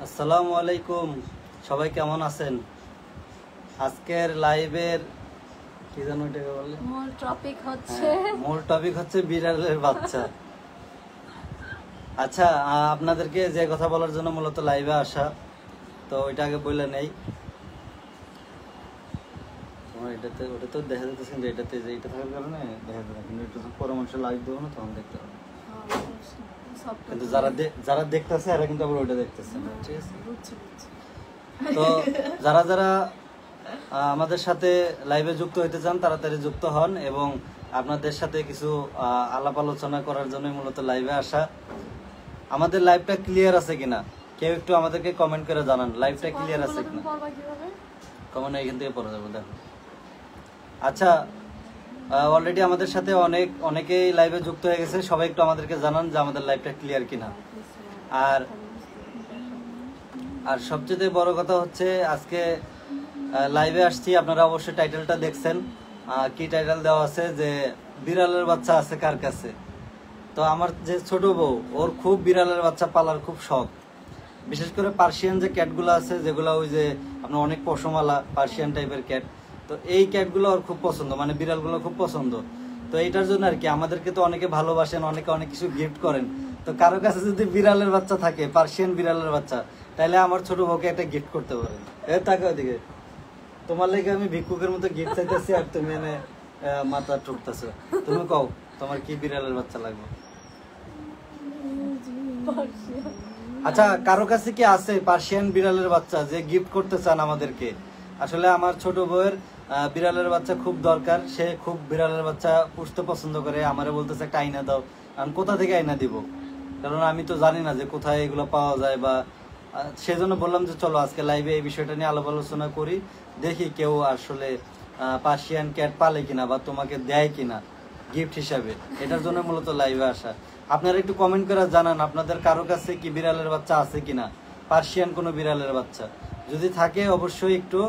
আসসালামু আলাইকুম, সবাই কেমন আছেন? আজকের লাইভের কি জানো এটাকে বলে, মূল টপিক হচ্ছে বিড়ালের বাচ্চা। আচ্ছা, আপনাদেরকে যে কথা বলার জন্য মূলত লাইভে আসা, তো ওইটা আগে বলে নেই। এটাতে ওটা তো দেখা যাচ্ছে, এটাতে যে এটা থাকার কারণে দেখা যায় না, কিন্তু একটু পরে মানুষ লাইভ দেবো না, তখন দেখতে হবে। কিন্তু যারা দেখতেছে এরা কিন্তু আবার ওইটা দেখতেছে না, ঠিক আছে? তো যারা যারা আমাদের সাথে লাইভে যুক্ত হইতে চান তাড়াতাড়ি যুক্ত হন, এবং আপনাদের সাথে কিছু আলাপ আলোচনা করার জন্য মূলত লাইভে আসা। আমাদের লাইভটা ক্লিয়ার আছে কিনা কেউ একটু আমাদেরকে কমেন্ট করে জানান, লাইভটা ক্লিয়ার আছে কিনা। কমেন্ট এখান থেকে পড়ে যাবো, দেখো। আচ্ছা, অলরেডি আমাদের সাথে অনেকেই লাইভে যুক্ত হয়ে গেছে, সবাই একটু আমাদেরকে জানান যে আমাদের লাইভটা ক্লিয়ার কিনা। আর সবচেয়ে বড় কথা হচ্ছে আজকে লাইভে আসছি, আপনারা অবশ্যই টাইটেলটা দেখছেন। কি টাইটেল দেওয়া আছে যে বিড়ালের বাচ্চা আছে কার কাছে। তো আমার যে ছোট বউ, ওর খুব বিড়ালের বাচ্চা পালার খুব শখ। বিশেষ করে পার্সিয়ান যে ক্যাটগুলো আছে, যেগুলো ওই যে আপনার অনেক পশমালা পার্সিয়ান টাইপের ক্যাট, তো এই ক্যাটগুলো ওর খুব পছন্দ, মানে বিড়ালগুলো খুব পছন্দ। তো এইটার জন্য আর কি আমাদেরকে তো অনেকে ভালোবাসেন, অনেকে অনেক কিছু গিফট করেন। তো কারো কাছে যদি বিড়ালের বাচ্চা থাকে, পার্সিয়ান বিড়ালের বাচ্চা, তাহলে আমার ছোট বউকে একটা গিফট করতে পারেন। তাকে ওইদিকে তোমার লেগে আমি ভিক্ষুকের মতো গিফট চাইতেছি, আর তুমি এনে মাথা ঠুকতেছো। তুমি কও তোমার কি বিড়ালের বাচ্চা লাগবে? আচ্ছা, কারো কাছে কি আছে পার্সিয়ান বিড়ালের বাচ্চা যে গিফট করতে চান আমাদেরকে? আসলে আমার ছোট বউয়ের বিড়ালের বাচ্চা খুব দরকার, সে খুব বিড়ালের বাচ্চা পুষতে পছন্দ করে। আমারে বলতেছে একটা আইনা দাও। আমি কোথা থেকে আইনা দিব, কারণ আমি তো জানি না যে কোথায় এগুলো পাওয়া যায়, বা সেজন্য বললাম যে চলো আজকে লাইভে এই বিষয়টা নিয়ে আলাপ আলোচনা করি, দেখি কেউ আসলে পার্সিয়ান ক্যাট পালে কিনা বা তোমাকে দেয় কিনা গিফট হিসাবে। এটার জন্য মূলত লাইভে আসা। আপনারা একটু কমেন্ট করে জানান আপনাদের কারো কাছে কি বিড়ালের বাচ্চা আছে কিনা, পার্সিয়ান কোনো বিড়ালের বাচ্চা যদি থাকে অবশ্যই একটু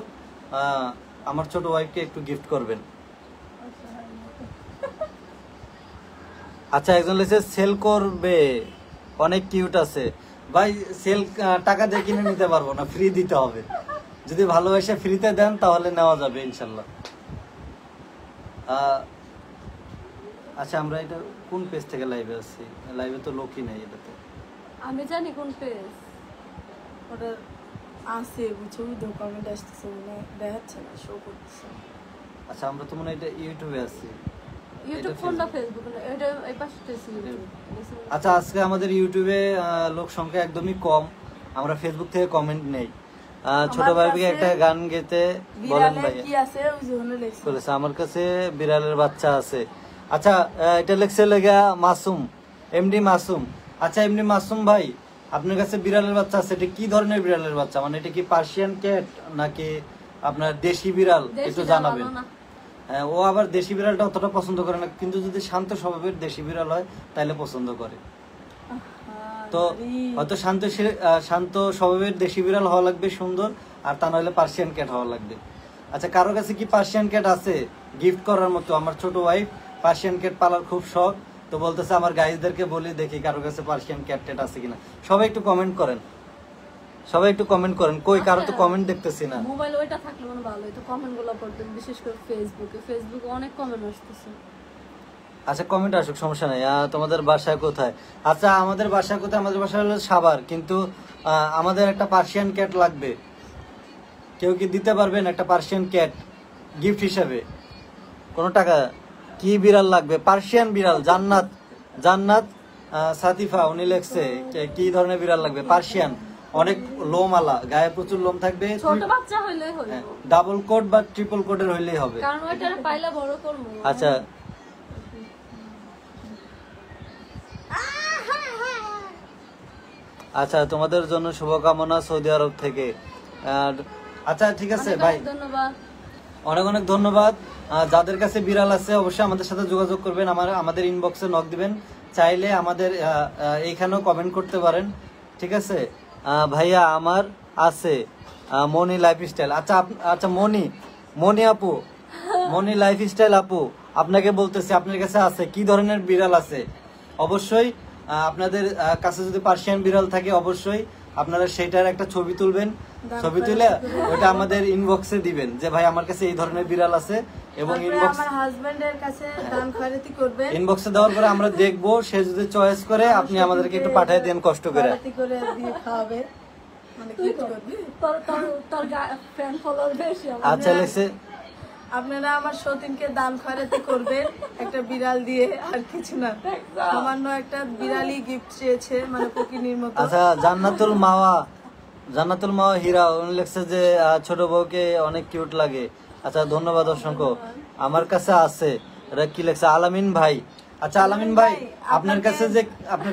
আমার ছোট ওয়াইফকে একটু গিফট করবেন। আচ্ছা, একজন লিখছে সেল করবে, অনেক কিউট আছে। ভাই, সেল টাকা দিয়ে কিনে নিতে পারবো না, ফ্রি দিতে হবে। যদি ভালোবাসে ফ্রিতে দেন তাহলে নেওয়া যাবে ইনশাল্লাহ। আচ্ছা, আমরা এটা কোন পেজ থেকে লাইভে আছি? লাইভে তো লোকই নাই এটাতে। আমি জানি কোন পেজ ওটা আছে, বুঝছো? কমেন্ট আসতেছে, মানে দেখাচ্ছে না, শো করতেছে। আচ্ছা, আমরা তো মনে হয় এটা ইউটিউবে আছি। ইউটিউব কোনটা, ফেসবুক না? এটা এই পাশে আছে ইউটিউব। আচ্ছা, আজকে আমাদের ইউটিউবে লোক সংখ্যা একদমই কম, আমরা ফেসবুক থেকে কমেন্ট নেই। ছোট ভাইকে একটা গান গেতে বলেন ভাই। কি আছে ওই জন্য লেখছে, আমার কাছে বিড়ালের বাচ্চা আছে। আচ্ছা, এটা লেখছে লেগা মাসুম, এমডি মাসুম। আচ্ছা, এমডি মাসুম ভাই, আপনার কাছে বিড়ালের বাচ্চা আছে, এটা কি ধরনের বিড়ালের বাচ্চা? মানে এটা কি পার্সিয়ান ক্যাট নাকি আপনার দেশি বিড়াল? একটু জানাবেন। ও আবার দেশি বিড়ালটা অতটা পছন্দ করে না, কিন্তু যদি শান্ত স্বভাবের দেশি বিড়াল হয় তাহলে পছন্দ করে। তো হয়তো শান্ত স্বভাবের দেশি বিড়াল হওয়া লাগবে, সুন্দর, আর তা নাহলে পার্সিয়ান ক্যাট হওয়া লাগবে। আচ্ছা, কারো কাছে কি পার্সিয়ান ক্যাট আছে গিফট করার মতো? আমার ছোট ওয়াইফ পার্সিয়ান ক্যাট পালার খুব শখ, তো বলতেছে আমার গাইজদেরকে বলি দেখি কারো কাছে পার্সিয়ান ক্যাট ট্যাট আছে কিনা। সবাই একটু কমেন্ট করেন, সবাই একটু কমেন্ট করেন। কই কারো তো কমেন্ট দেখতেছি না। মোবাইল ওইটা থাকলে মনে ভালো হতো, কমেন্টগুলো পড়তেন, বিশেষ করে ফেসবুকে অনেক কমেন্ট আসতেছে। আচ্ছা, কমেন্ট আসুক, সমস্যা নাই। তোমাদের বাসা কোথায়? আচ্ছা, আমাদের বাসা কোথায়? আমাদের বাসা হলো সাভার, কিন্তু আমাদের একটা পার্সিয়ান ক্যাট লাগবে। কেউ কি দিতে পারবেন একটা পার্সিয়ান ক্যাট গিফট হিসাবে? কোনো টাকা? কি বিড়াল লাগবে? পার্সিয়ান বিড়াল। জান্নাত সাতিফা উনি লেখছে কি ধরনের বিড়াল লাগবে? পার্সিয়ান, অনেক লোমওয়ালা, গায়ে প্রচুর লোম থাকবে, ছোট বাচ্চা হইলেই হলো, ডাবল কোট বা ট্রিপল কোটের হইলেই হবে, কারণ ওইটার পাইলা বড় করব। আচ্ছা, আচ্ছা, তোমাদের জন্য শুভকামনা সৌদি আরব থেকে। আচ্ছা, ঠিক আছে ভাই, ধন্যবাদ, অনেক অনেক ধন্যবাদ। যাদের কাছে বিড়াল আছে অবশ্যই আমাদের সাথে যোগাযোগ করবেন, আমাদের ইনবক্সে নক দিবেন, চাইলে আমাদের এইখানেও কমেন্ট করতে পারেন, ঠিক আছে? ভাইয়া আমার আছে মনি লাইফস্টাইল। আচ্ছা, আচ্ছা, মনি আপু, মনি লাইফস্টাইল আপু, আপনাকে বলতেছি আপনার কাছে আছে কি ধরনের বিড়াল আছে? অবশ্যই আপনাদের কাছে যদি পার্সিয়ান বিড়াল থাকে অবশ্যই আপনারা সেটার একটা ছবি তুলবেন, ছবি তুলে ওটা আমাদের ইনবক্সে দিবেন যে ভাই আমার কাছে এই ধরনের বিড়াল আছে, এবং ইনবক্স আমার হাজবেন্ডের কাছে দান খয়রাতি করবেন। ইনবক্সে দেওয়ার পরে আমরা দেখবো, সে যদি চয়েস করে আপনি আমাদেরকে একটু পাঠিয়ে দেন কষ্ট করে। খয়রাতি করে দিয়ে খাওয়াবে, মানে কি করবে তোর ফ্যান ফলোয়ার বেশি। আচ্ছা লেখছে আপনারা আমার সতীনকে দান খয়রাতি করবেন একটা বিড়াল দিয়ে, আর কিছু না। সামান্য একটা বিড়ালই গিফট চেয়েছে, মানে পকিনির মতো। আচ্ছা জান্নাতুল মাওয়া হীরা উনি লিখছে যে ছোট বউকে অনেক কিউট লাগে। আচ্ছা ধন্যবাদ অসংখ্য। আমার কাছে আছে, এটা কি লিখছে আলামিন ভাই। আচ্ছা আলামিন ভাই, আপনার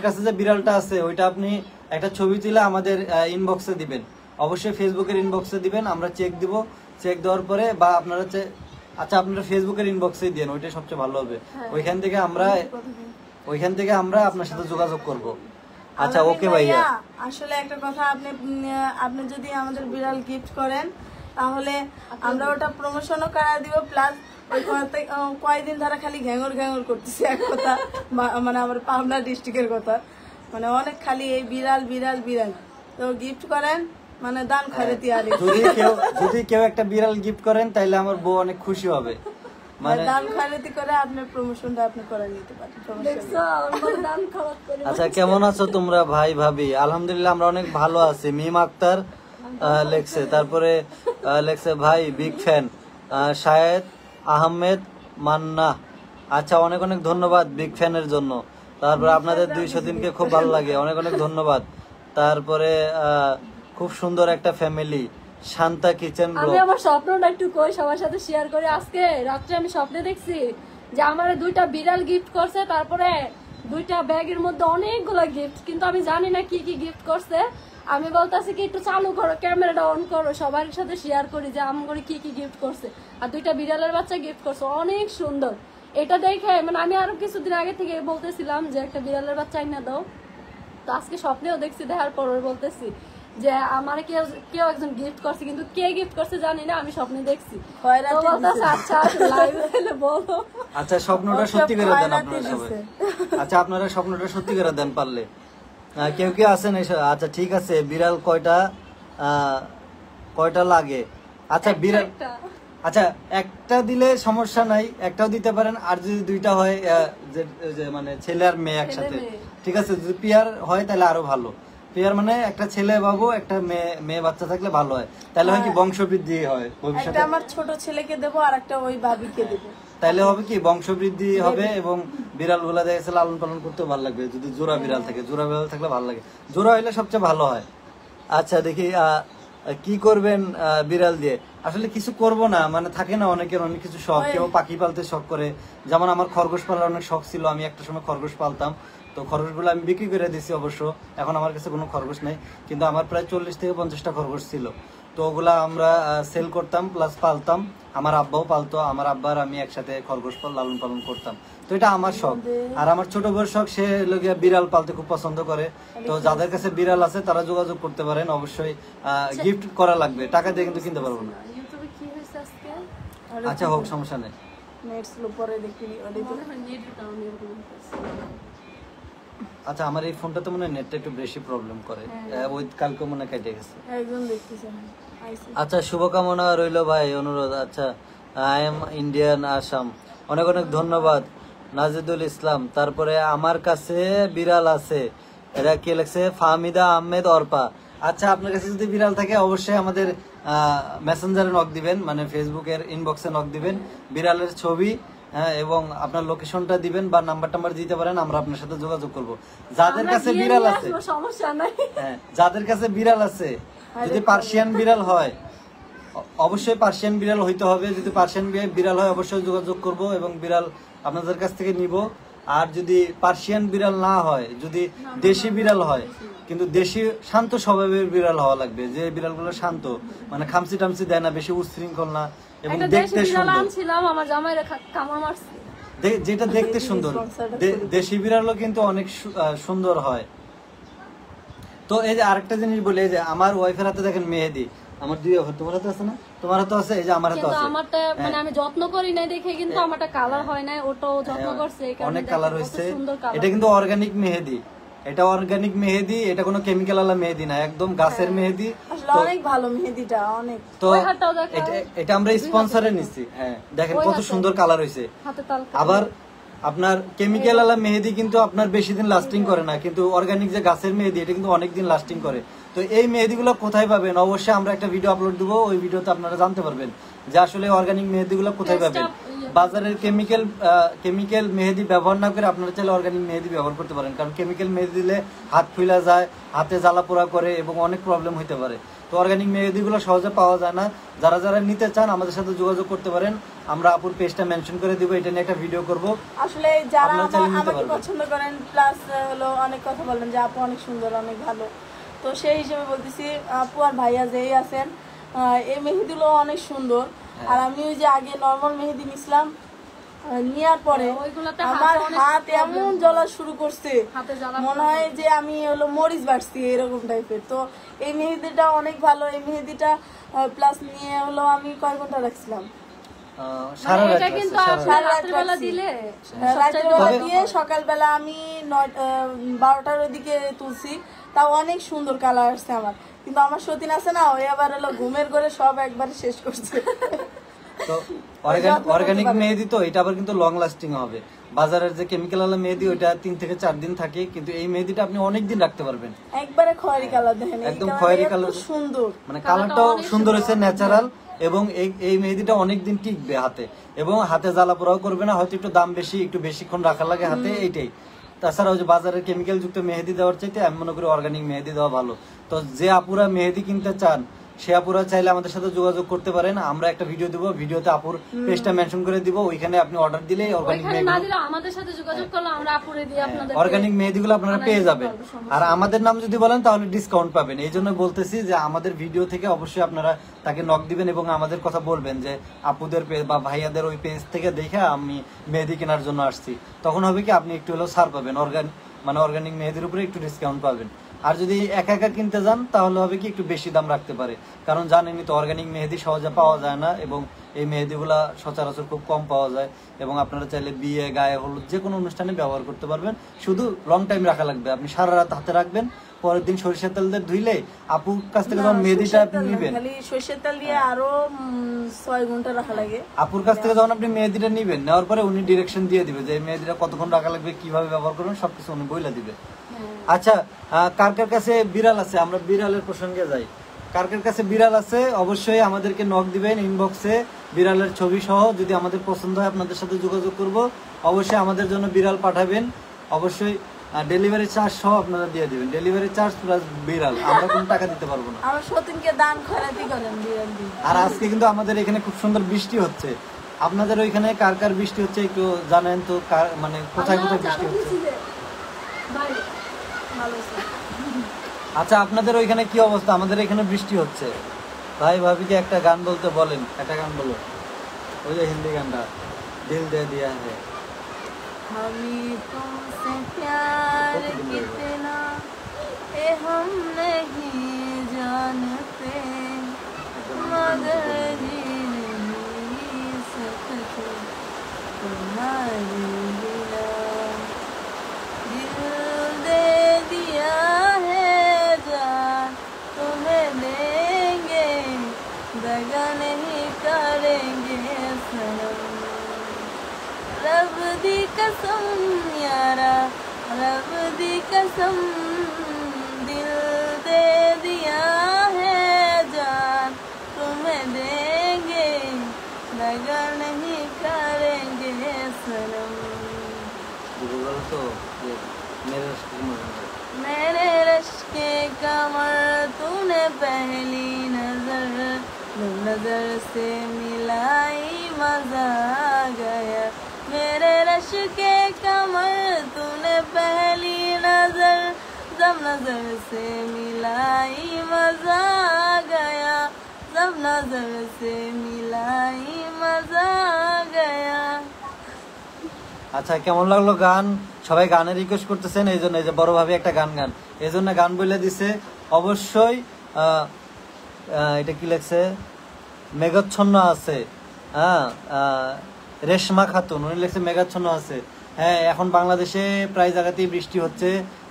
কাছে যে বিড়ালটা আছে ওইটা আপনি একটা ছবি তুলে আমাদের ইনবক্সে দিবেন, অবশ্যই ফেসবুকের ইনবক্সে দিবেন, আমরা চেক দিব। চেক দেওয়ার পরে বা আপনারা আচ্ছা আপনারা ফেসবুকের ইনবক্সেই দেন, ওইটাই সবচেয়ে ভালো হবে। ওইখান থেকে আমরা আপনার সাথে যোগাযোগ করব। আচ্ছা ওকে ভাইয়া। আসলে একটা কথা, আপনি যদি আমাদের বিড়াল গিফট করেন তাহলে আমরা ওটা প্রমোশনও করা দিব, প্লাস ওই কয়েকদিন ধরে খালি ঘ্যাঙর করতেছি এক কথা, মানে আমার পাবনা ডিস্ট্রিক্টের কথা, মানে অনেক খালি এই বিড়াল বিড়াল বিড়াল। তো গিফট করেন, মানে দান খয়রাতি। আর যদি কেউ একটা বিড়াল গিফট করেন তাহলে আমার বউ অনেক খুশি হবে, মানে দান খয়রাতি করে আপনার প্রমোশনটা আপনি করে নিতে পারেন। আচ্ছা কেমন আছো তোমরা ভাই ভাবি? আলহামদুলিল্লাহ আমরা অনেক ভালো আছি। মিম আক্তার লেখছে, তারপরে লেখছে ভাই big fan Shahed Ahmed Manna. আচ্ছা অনেক অনেক ধন্যবাদ বিগ ফ্যানের জন্য। তারপরে আপনাদের 203কে খুব ভালো লাগে, অনেক অনেক ধন্যবাদ। তারপরে খুব সুন্দর একটা ফ্যামিলি শান্তা কিচেন। আমি আমার স্বপ্নটা একটু কই সবার সাথে শেয়ার করি। আজকে রাত্রে আমি স্বপ্নে দেখছি যে আমার 2টা বিড়াল গিফট করছে, তারপরে 2টা ব্যাগের মধ্যে অনেকগুলো গিফট, কিন্তু আমি জানি না কি কি গিফট করছে। আমি বলতেছি কি একটু চালু করো, ক্যামেরাটা অন করো, সবার সাথে শেয়ার করি যে আমার কি কি গিফট করছে। আর 2টা বিড়ালের বাচ্চা গিফট করছে, অনেক সুন্দর। এটা দেখে মানে আমি আরো কিছুদিন আগে থেকে বলতেছিলাম যে একটা বিড়ালের বাচ্চা আইনা দাও, তো আজকে স্বপ্নেও দেখছি, দেখার পর বলতেছি যে আমার কেউ একজন গিফট করছে, কিন্তু কে গিফট করছে জানি না, আমি স্বপ্নে দেখছি। আচ্ছা স্বপ্নটা সত্যি করে দেন আপনারা সবাই। আচ্ছা আপনারা স্বপ্নটা সত্যি করে দেন পারলে। কেউ কি আছেন? আচ্ছা ঠিক আছে, বিড়াল কয়টা লাগে? আচ্ছা বিড়াল, আচ্ছা একটা দিলে সমস্যা নাই, একটাও দিতে পারেন। আর যদি 2টা হয় যে মানে ছেলে আর মেয়ে একসাথে, ঠিক আছে। যদি পেয়ার হয় তাহলে আরো ভালো। পেয়ার মানে একটা ছেলে বাবু একটা মেয়ে বাচ্চা থাকলে ভালো হয়, তাহলে হয় কি বংশবৃদ্ধি হয় ভবিষ্যতে। একটা আমার ছোট ছেলেকে দেব আর একটা ওই ভাবিকে দেব, তাহলে হবে কি বংশবৃদ্ধি হবে, এবং বিড়াল গুলা দেখা গেছে লালন পালন করতে ভালো লাগবে। যদি জোড়া বিড়াল থাকে, জোড়া বিড়াল থাকলে ভালো লাগে, জোড়া হইলে সবচেয়ে ভালো হয়। আচ্ছা দেখি কি করবেন বিড়াল দিয়ে? আসলে কিছু করব না, মানে থাকে না অনেকের অনেক কিছু শখ। কেউ পাখি পালতে শখ করে, যেমন আমার খরগোশ পালার অনেক শখ ছিল। আমি একটা সময় খরগোশ পালতাম, তো খরগোশগুলো আমি বিক্রি করে দিছি অবশ্য। এখন আমার কাছে কোনো খরগোশ নেই, কিন্তু আমার প্রায় 40 থেকে 50টা খরগোশ ছিল। তো ওগুলা আমরা সেল করতাম প্লাস পালতাম। আমার আব্বাও পালতো, আমার আব্বার আমি একসাথে খরগোশ লালন পালন করতাম। তো এটা আমার শখ। আর আমার ছোট বড় শখ, সে লোকে বিড়াল পালতে খুব পছন্দ করে। তো যাদের কাছে বিড়াল আছে তারা যোগাযোগ করতে পারেন। অবশ্যই গিফট করা লাগবে, টাকা দিয়ে কিন্তু কিনতে পারবো না। আচ্ছা হোক, সমস্যা নেই। আচ্ছা আমার এই ফোনটা তো মনে হয় নেটটা একটু বেশি প্রবলেম করে, ওই কালকে মনে হয় কেটে গেছে। আচ্ছা শুভকামনা রইলো ভাই, অনুরোধ। আচ্ছা আই এম ইন্ডিয়ান আসাম, অনেক অনেক ধন্যবাদ নাজিদুল ইসলাম। তারপরে আমার কাছে বিড়াল আছে, এটা কি লেখছে ফাহমিদা আহমেদ অর্পা। আচ্ছা আপনার কাছে যদি বিড়াল থাকে অবশ্যই আমাদের মেসেঞ্জারে নক দিবেন, মানে ফেসবুকের ইনবক্সে নক দিবেন, বিড়ালের ছবি এবং আপনার লোকেশনটা দিবেন বা নাম্বার টাম্বার দিতে পারেন, আমরা আপনার সাথে যোগাযোগ করব। যাদের কাছে বিড়াল আছে, সমস্যা নাই, যাদের কাছে বিড়াল আছে, যদি পার্সিয়ান বিড়াল হয় অবশ্যই পার্সিয়ান বিড়াল হইতে হবে। যদি পার্সিয়ান বিড়াল হয় অবশ্যই যোগাযোগ করব এবং বিড়াল আপনাদের কাছ থেকে নিব। আর যদি পার্সিয়ান বিড়াল না হয়, যদি দেশি বিড়াল হয়, কিন্তু দেশি শান্ত স্বভাবের বিড়াল হওয়া লাগবে, যে বিড়ালগুলো শান্ত, মানে খামসি টামসি দেয় না, বেশি উচ্ছৃঙ্খল না, এবং দেখতে সুন্দর। যেটা দেখতে সুন্দর, দেশি বিড়ালও কিন্তু অনেক সুন্দর হয়। তো এই যে আরেকটা জিনিস বলি, এই যে আমার ওয়াইফের হাতে দেখেন মেহেদি, আমার 2 তোমার হাতে আছে না? তোমার হাতে আছে, এই যে আমার হাতে আছে। আমারটা মানে আমি যত্ন করি নাই দেখে কিন্তু আমারটা কালার হয় না, ওটাও যত্ন করছে, এই কারণে অনেক কালার হইছে। এটা কিন্তু অর্গানিক মেহেদি, এটা অর্গানিক মেহেদি, এটা কোনো কেমিক্যাল ওয়ালা মেহেদি না, একদম গাছের মেহেদি। আসলে অনেক ভালো মেহেদিটা, অনেক। তো এটা আমরা স্পন্সরে নিছি। হ্যাঁ দেখেন কত সুন্দর কালার হয়েছে। আবার আপনার কেমিক্যাল ওয়ালা মেহেদি কিন্তু আপনার বেশি দিন লাস্টিং করে না, কিন্তু অর্গানিক যে গাছের মেহেদি এটা কিন্তু অনেক দিন লাস্টিং করে। তো এই মেহেদিগুলো কোথায় পাবেন, অবশ্যই আমরা একটা ভিডিও আপলোড দেবো, ওই ভিডিওতে আপনারা জানতে পারবেন যে আসলে অর্গানিক মেহেদিগুলো কোথায় পাবেন। বাজারের কেমিক্যাল মেহেদি ব্যবহার না করে আপনারা চাইলে অর্গানিক মেহেদি ব্যবহার করতে পারেন, কারণ কেমিক্যাল মেহেদি দিলে হাত ফুলা যায়, হাতে জ্বালা পোড়া করে এবং অনেক প্রবলেম হতে পারে। তো অর্গানিক মেহেদিগুলো সহজে পাওয়া যায় না। যারা যারা নিতে চান আমাদের সাথে যোগাযোগ করতে পারেন, আমরা আপুর পেজটা মেনশন করে দিব, এটা নিয়ে একটা ভিডিও করব। আসলে যারা আমাকে পছন্দ করেন প্লাস হলো অনেক কথা বলেন যে আপু অনেক সুন্দর, অনেক ভালো, তো সেই হিসেবে বলতেছি আপু আর ভাইয়া যেই আছেন এই মেহেদিগুলো অনেক সুন্দর। আর আমি ওই যে আগে নর্মাল মেহেদি নিছিলাম, নেওয়ার পরে আমার হাত এমন জ্বলা শুরু করছে, মনে হয় যে আমি হলো মরিচ বাড়ছি এরকম টাইপের। তো এই মেহেদিটা অনেক ভালো। এই মেহেদিটা প্লাস নিয়ে হলো আমি কয় ঘন্টা রাখছিলাম, দিয়ে সকালবেলা আমি 12টার ওদিকে তুলছি, তাও অনেক সুন্দর কালার আসছে আমার। কিন্তু আমার সতীন আছে না, ওই আবার হলো ঘুমের করে সব একবার শেষ করছে। তো অর্গানিক মেহেদি তো এটা আবার কিন্তু লং লাস্টিং হবে। বাজারের যে কেমিক্যাল ওয়ালা মেহেদি ওইটা 3 থেকে 4 দিন থাকে, কিন্তু এই মেহেদিটা আপনি অনেক দিন রাখতে পারবেন। একবারে খয়েরি কালার দেখেন, একদম খয়েরি কালার, সুন্দর, মানে কালারটাও সুন্দর হয়েছে, ন্যাচারাল। এবং এই মেহেদিটা অনেক দিন টিকবে হাতে, এবং হাতে জ্বালা পোড়াও করবে না। হয়তো একটু দাম বেশি, একটু বেশিক্ষণ রাখা লাগে হাতে, এইটাই। তাছাড়া ওই যে বাজারের কেমিক্যাল যুক্ত মেহেদি দেওয়ার চাইতে আমি মনে করি অর্গানিক মেহেদি দেওয়া ভালো। তো যে আপুরা মেহেদি কিনতে চান সে আপুরা চাইলে আমাদের সাথে যোগাযোগ করতে পারেন। আমরা একটা ভিডিও দিব, ভিডিওতে আপুর পেজটা মেনশন করে দিব, ওইখানে আপনি অর্ডার দিলেই অর্গানিক মেহেদিগুলো আপনারা পেয়ে যাবেন। আর আমাদের নাম যদি বলেন তাহলে ডিসকাউন্ট পাবেন। এই জন্য বলতেছি যে আমাদের ভিডিও থেকে অবশ্যই আপনারা তাকে নক দিবেন এবং আমাদের কথা বলবেন যে আপুদের পেজ বা ভাইয়াদের ওই পেজ থেকে দেখে আমি মেহেদি কেনার জন্য আসছি। তখন হবে কি আপনি একটু হলেও ছাড় পাবেন, অর্গানিক মেহেদির উপরে একটু ডিসকাউন্ট পাবেন। আর যদি একা একা কিনতে যান তাহলে হবে কি একটু বেশি দাম রাখতে পারে, কারণ জানেনই তো অর্গানিক মেহেদি সহজে পাওয়া যায় না, এবং এই মেহেদিগুলা সচরাচর খুব কম পাওয়া যায়। এবং আপনারা চাইলে বিয়ে, গায়ে হলুদ যে কোনো অনুষ্ঠানে ব্যবহার করতে পারবেন, শুধু লং টাইম রাখা লাগবে। আপনি সারা রাত হাতে রাখবেন, পরের দিন সরিষার তেল দিয়ে ধুইলে আপুর কাছ থেকে যখন মেহেদিটা আপনি নিবেন, সরিষার তেল দিয়ে আরো 6 ঘন্টা রাখা লাগে। আপুর কাছ থেকে যখন আপনি মেহেদিটা নিবেন, নেওয়ার পরে উনি ডিরেকশন দিয়ে দিবে যে এই মেহেদিটা কতক্ষণ রাখা লাগবে, কিভাবে ব্যবহার করবেন, সবকিছু উনি বলে দিবে। আচ্ছা, কার কার কাছে বিড়াল আছে, আমরা বিড়ালের প্রসঙ্গে যাই। কার কার কাছে বিড়াল আছে অবশ্যই আমাদেরকে নক দিবেন ইনবক্সে, বিড়ালের ছবি সহ। যদি আমাদের পছন্দ হয় আপনাদের সাথে যোগাযোগ করব। অবশ্যই আমাদের জন্য বিড়াল পাঠাবেন, অবশ্যই ডেলিভারি চার্জ সহ আপনারা দিয়ে দিবেন। ডেলিভারি চার্জ প্লাস বিড়াল, আমরা কোনো টাকা দিতে পারবো না। আমার সতীনকে দান খয়রাতি করেন বিড়াল দিয়ে। আর আজকে কিন্তু আমাদের এখানে খুব সুন্দর বৃষ্টি হচ্ছে। আপনাদের ওইখানে কার কার বৃষ্টি হচ্ছে একটু জানেন তো, মানে কোথায় কোথায় বৃষ্টি হচ্ছে? আচ্ছা, আপনাদের ওইখানে কি অবস্থা? আমাদের এখানে বৃষ্টি হচ্ছে। ভাই ভাবিকে একটা গান বলতে বলেন, একটা গান বলো, ওই যে হিন্দি গানটা, দিল দে দিয়া হে। আমি तुमसे प्यार कितना ए हम नहीं जानते मगर जी नहीं सकते तुम्हारे बिना दिल दे दिया है जान तुम्हें देंगे दगा नहीं करेंगे सनम रब दी कसम यारा रब दी कसम दिल दे दिया है जान तुम्हें देंगे दगा नहीं करेंगे सनम। तो मेरे रश के कमर तूने पहली नजर से मिलाई मजा आ गया मेरे रश के कमर तूने पहली जब नजर से मिलाई मजा आ गया जब नजर से मिलाई मजा आ गया। আচ্ছা, কেমন লাগলো গান? সবাই গানের রিকোয়েস্ট করতেছেন, এই জন্য এই যে বড় ভাবে একটা গান এই জন্য গান বলে দিছে। অবশ্যই এটা কি লেখছে, মেঘাচ্ছন্ন আছে, হ্যাঁ, রেশমা খাতুন উনি লেখছে মেঘাচ্ছন্ন আছে। হ্যাঁ, এখন বাংলাদেশে প্রায় জায়গাতেই বৃষ্টি হচ্ছে,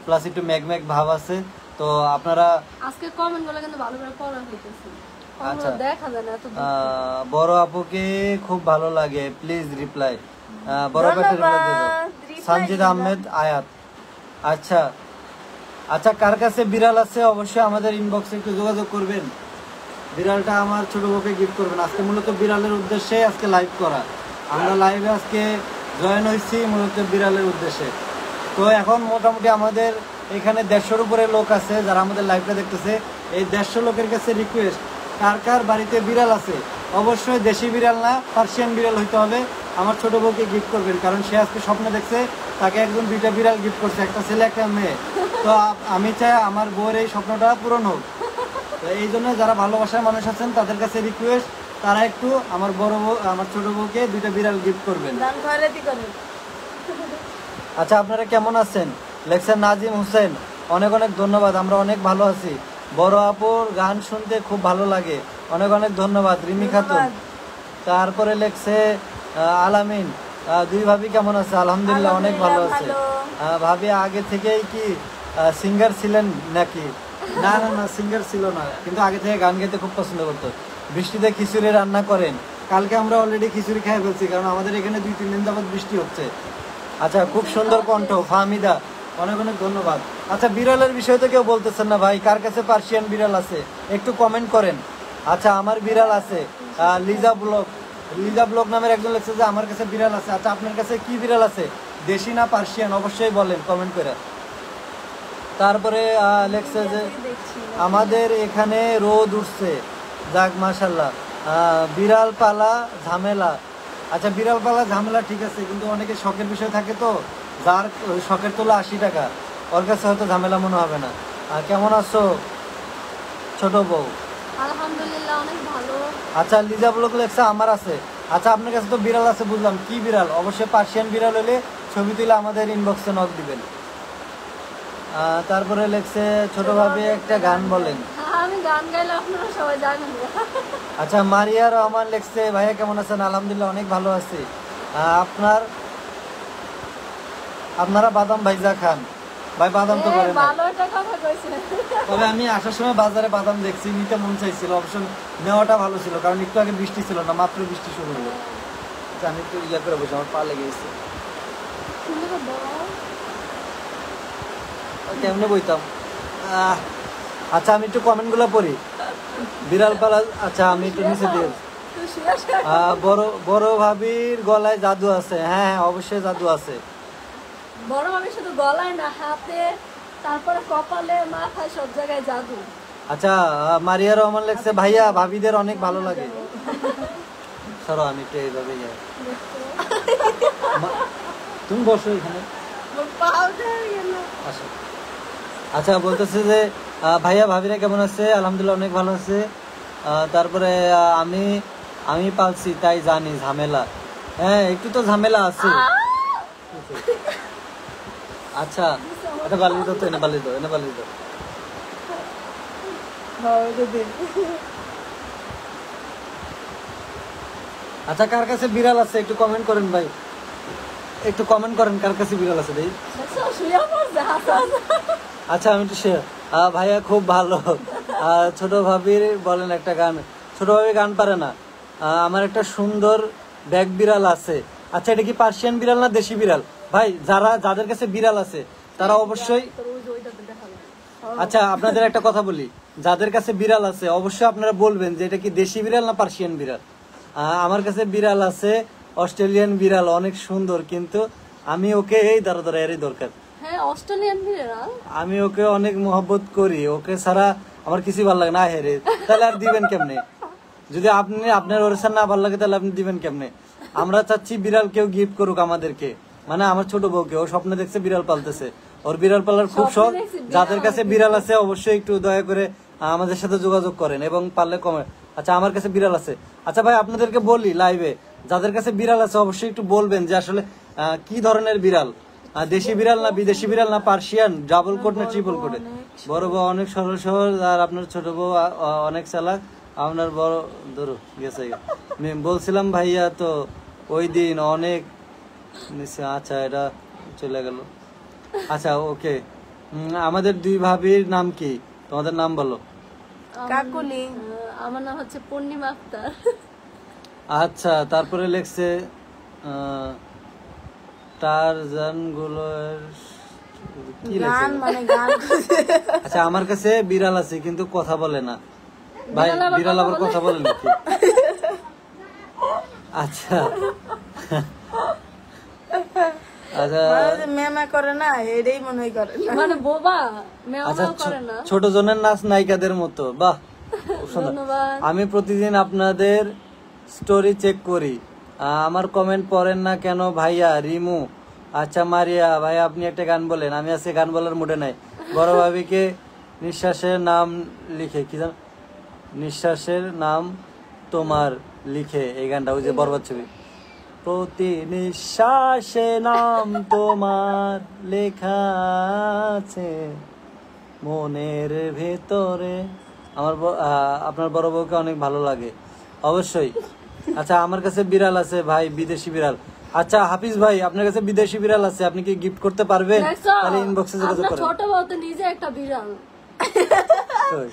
প্লাস একটু ম্যাগ ভাব আছে। তো আপনারা আজকে কমেন্ট গুলো কিন্তু ভালো করে পড়া হইতেছে, আচ্ছা দেখা যায় না এত বড় আপুকে খুব ভালো লাগে, প্লিজ রিপ্লাই। বড় আপুকে রিপ্লাই দিও। সানজিদ আহমেদ আয়াত। আচ্ছা আচ্ছা, কার কাছে বিড়াল আছে অবশ্যই আমাদের ইনবক্সে একটু যোগাযোগ করবেন। বিড়ালটা আমার ছোট বউকে গিফট করবেন। আজকে মূলত বিড়ালের উদ্দেশ্যে আজকে লাইভ করা, আমরা লাইভে আজকে জয়েন হয়েছি মূলত বিড়ালের উদ্দেশ্যে। তো এখন মোটামুটি আমাদের এখানে 150-র উপরে লোক আছে যারা আমাদের লাইভটা দেখতেছে। এই 150 লোকের কাছে রিকোয়েস্ট, কার কার বাড়িতে বিড়াল আছে অবশ্যই দেশি বিড়াল না পার্সিয়ান বিড়াল হইতে হবে, আমার ছোট বউকে গিফট করবেন। কারণ সে আজকে স্বপ্ন দেখছে তাকে একজন 2টা বিড়াল গিফট করছে, একটা ছেলে একটা মেয়ে। তো আমি চাই আমার বউয়ের এই স্বপ্নটা পূরণ হোক। তো এই জন্য যারা ভালোবাসার মানুষ আছেন তাদের কাছে রিকোয়েস্ট, তারা একটু আমার বড় বউ আমার ছোট বউকে 2টা বিড়াল গিফট করবেন। আচ্ছা আপনারা কেমন আছেন লেখছেন নাজিম হোসেন, অনেক অনেক ধন্যবাদ, আমরা অনেক ভালো আছি। বড় আপুর গান শুনতে খুব ভালো লাগে, অনেক অনেক ধন্যবাদ রিমি খাতুন। তারপরে লেখছে আলামিন, 2 ভাবি কেমন আছে? আলহামদুলিল্লাহ অনেক ভালো আছে। ভাবি আগে থেকেই কি সিঙ্গার ছিলেন নাকি? না না না, সিঙ্গার ছিল না, কিন্তু আগে থেকে গান গাইতে খুব পছন্দ করতো। বৃষ্টিতে খিচুড়ি রান্না করেন? কালকে আমরা অলরেডি খিচুড়ি খেয়ে ফেলছি, কারণ আমাদের এখানে 2-3 দিন যাবত বৃষ্টি হচ্ছে। আচ্ছা খুব সুন্দর কণ্ঠ ফাহমিদা, অনেক অনেক ধন্যবাদ। আচ্ছা বিড়ালের বিষয়ে তো কেউ বলতেছেন না ভাই, কার কাছে পার্সিয়ান বিড়াল আছে একটু কমেন্ট করেন। আচ্ছা আমার বিড়াল আছে। লিজা ব্লগ নামের একজন লেখছে যে আমার কাছে বিড়াল আছে। আচ্ছা আপনার কাছে কি বিড়াল আছে, দেশি না পার্সিয়ান অবশ্যই বলেন কমেন্ট করে। তারপরে লেখছে যে আমাদের এখানে রোদ উঠছে, যাক মাশাল্লাহ। বিড়াল পালা ঝামেলা? আচ্ছা বিড়াল পালা ঝামেলা ঠিক আছে, কিন্তু অনেকে শখের বিষয় থাকে, তো যার শখের তোলা 80 টাকা, ওর কাছে হয়তো ঝামেলা মনে হবে না। কেমন আছো ছোট বউ? আলহামদুলিল্লাহ অনেক ভালো। আচ্ছা লিজা ব্লগ লেখছে আমার আছে। আচ্ছা আপনার কাছে তো বিড়াল আছে বুঝলাম, কি বিড়াল? অবশ্যই পার্সিয়ান বিড়াল হলে ছবি তুলে আমাদের ইনবক্সে নক দিবেন। তারপরে লেখছে ছোট ভাবে একটা গান বলেন। আমি গান গাইলে আপনারা সবাই জানেন। আচ্ছা মারিয়া রহমান লেখছে ভাইয়া কেমন আছেন? আলহামদুলিল্লাহ অনেক ভালো আছি। আপনারা বাদাম ভাইজা খান? ভাই বাদাম তো করে না, তবে আমি আসার সময় বাজারে বাদাম দেখছি, নিতে মন চাইছিল, অবশ্য নেওয়াটা ভালো ছিল, কারণ একটু আগে বৃষ্টি ছিল না, মাত্র বৃষ্টি শুরু হলো। আমি একটু ইয়া করে বসে, আমার পা লেগে গেছে, কেমনে বইতাম। আচ্ছা আমি একটু কমেন্ট গুলা পড়ি। বিড়াল পালা, আচ্ছা আমি একটু নিচে দিয়ে। বড় ভাবির গলায় জাদু আছে? হ্যাঁ অবশ্যই জাদু আছে। বড় ভাবি শুধু গলায় না, হাতে, তারপরে কপালে, মাথায়, সব জায়গায় জাদু। আচ্ছা মারিয়া রহমান লেখছে ভাইয়া ভাবিদের অনেক ভালো লাগে। সরো আমি একটু এইভাবে যাই, তুমি বসো এখানে। আচ্ছা বলতেছে যে ভাইয়া ভাবিরা কেমন আছে? আলহামদুলিল্লাহ অনেক ভালো আছে। তারপরে আমি পালছি তাই জানি ঝামেলা। হ্যাঁ একটু তো ঝামেলা আছে। আচ্ছা এটা বালি দাও তো, এনে বালি দাও, এনে বালি দাও। আচ্ছা কার কাছে বিড়াল আছে একটু কমেন্ট করেন ভাই, একটু কমেন্ট করেন কার কাছে বিড়াল আছে ভাই। আচ্ছা আমি একটু ভাইয়া খুব ভালো। ছোট ভাবির বলেন একটা গান। ছোট ভাবি গান পারে না। আমার একটা সুন্দর ব্যাগ বিড়াল আছে। আচ্ছা এটা কি পার্সিয়ান বিড়াল না দেশি বিড়াল? ভাই যাদের কাছে বিড়াল আছে তারা অবশ্যই, আচ্ছা আপনাদের একটা কথা বলি, যাদের কাছে বিড়াল আছে অবশ্যই আপনারা বলবেন যে এটা কি দেশি বিড়াল না পার্সিয়ান বিড়াল। আমার কাছে বিড়াল আছে অস্ট্রেলিয়ান বিড়াল, অনেক সুন্দর, কিন্তু আমি ওকে এই দাঁড়া এরই দরকার। হ্যাঁ অস্ট্রেলিয়ান বিড়াল, আমি ওকে অনেক মহব্বত করি, ওকে ছাড়া আমার কিছু ভালো লাগে না। হেরে তাহলে আর দিবেন কেমনে? যদি আপনার ওর না ভালো লাগে তাহলে আপনি দিবেন কেমনে? আমরা চাচ্ছি বিড়াল কেউ গিফট করুক আমাদেরকে, মানে আমার ছোট বউকে। ও স্বপ্নে দেখছে বিড়াল পালতেছে, ওর বিড়াল পালার খুব শখ। যাদের কাছে বিড়াল আছে অবশ্যই একটু দয়া করে আমাদের সাথে যোগাযোগ করেন এবং পারলে কমে। আচ্ছা আমার কাছে বিড়াল আছে। আচ্ছা ভাই আপনাদেরকে বলি লাইভে, যাদের কাছে বিড়াল আছে অবশ্যই একটু বলবেন যে আসলে কি ধরনের বিড়াল, দেশি বিড়াল না বিদেশি বিড়াল না পার্সিয়ান, ডাবল কোট না ট্রিপল কোটে। বড় বউ অনেক সরল সহজ আর আপনার ছোট বউ অনেক চালাক। আপনার বড় ধরো গেছে বলছিলাম ভাইয়া তো ওই দিন অনেক। আচ্ছা এটা চলে গেল। আচ্ছা ওকে আমাদের দুই ভাবির নাম কি, তোমাদের নাম বলো। কাকুলি। আমার নাম হচ্ছে পূর্ণিমা আক্তার। আচ্ছা, তারপরে লেখছে টারজান গুলোর কি লেখছে? গান মানে গান। আচ্ছা, আমার কাছে বিড়াল আছে কিন্তু কথা বলে না ভাই। বিড়াল আবার কথা বলে নাকি? আচ্ছা আচ্ছা মেমা করে না, এটাই মনে হয় করে না। মানে বোবা আচ্ছা, মেও করে না। ছোট জনের নাচ নায়িকাদের মতো, বাহ খুব সুন্দর। ধন্যবাদ। আমি প্রতিদিন আপনাদের স্টোরি চেক করি, আমার কমেন্ট পড়েন না কেন ভাইয়া? রিমু। আচ্ছা মারিয়া ভাই, আপনি একটা গান বলেন। আমি আজকে গান বলার মুডে নাই। বড় ভাবিকে নিঃশ্বাসের নাম লিখে, কি জান, নিঃশ্বাসের নাম তোমার লিখে, এই গানটা, ওই যে বরবাদ ছবি। প্রতি নিঃশ্বাসে নাম তোমার লেখা আছে মনের ভেতরে। আমার আপনার বড় বউকে অনেক ভালো লাগে অবশ্যই। আচ্ছা, আমার কাছে বিড়াল আছে ভাই, বিদেশি বিড়াল। আচ্ছা হাফিজ ভাই, আপনার কাছে বিদেশি বিড়াল আছে, আপনি কি গিফট করতে পারবেন? দেখছো? তাহলে ইনবক্সে যোগাযোগ আপনার করেন। ছোট বউ তো নিজে একটা বিড়াল। কই?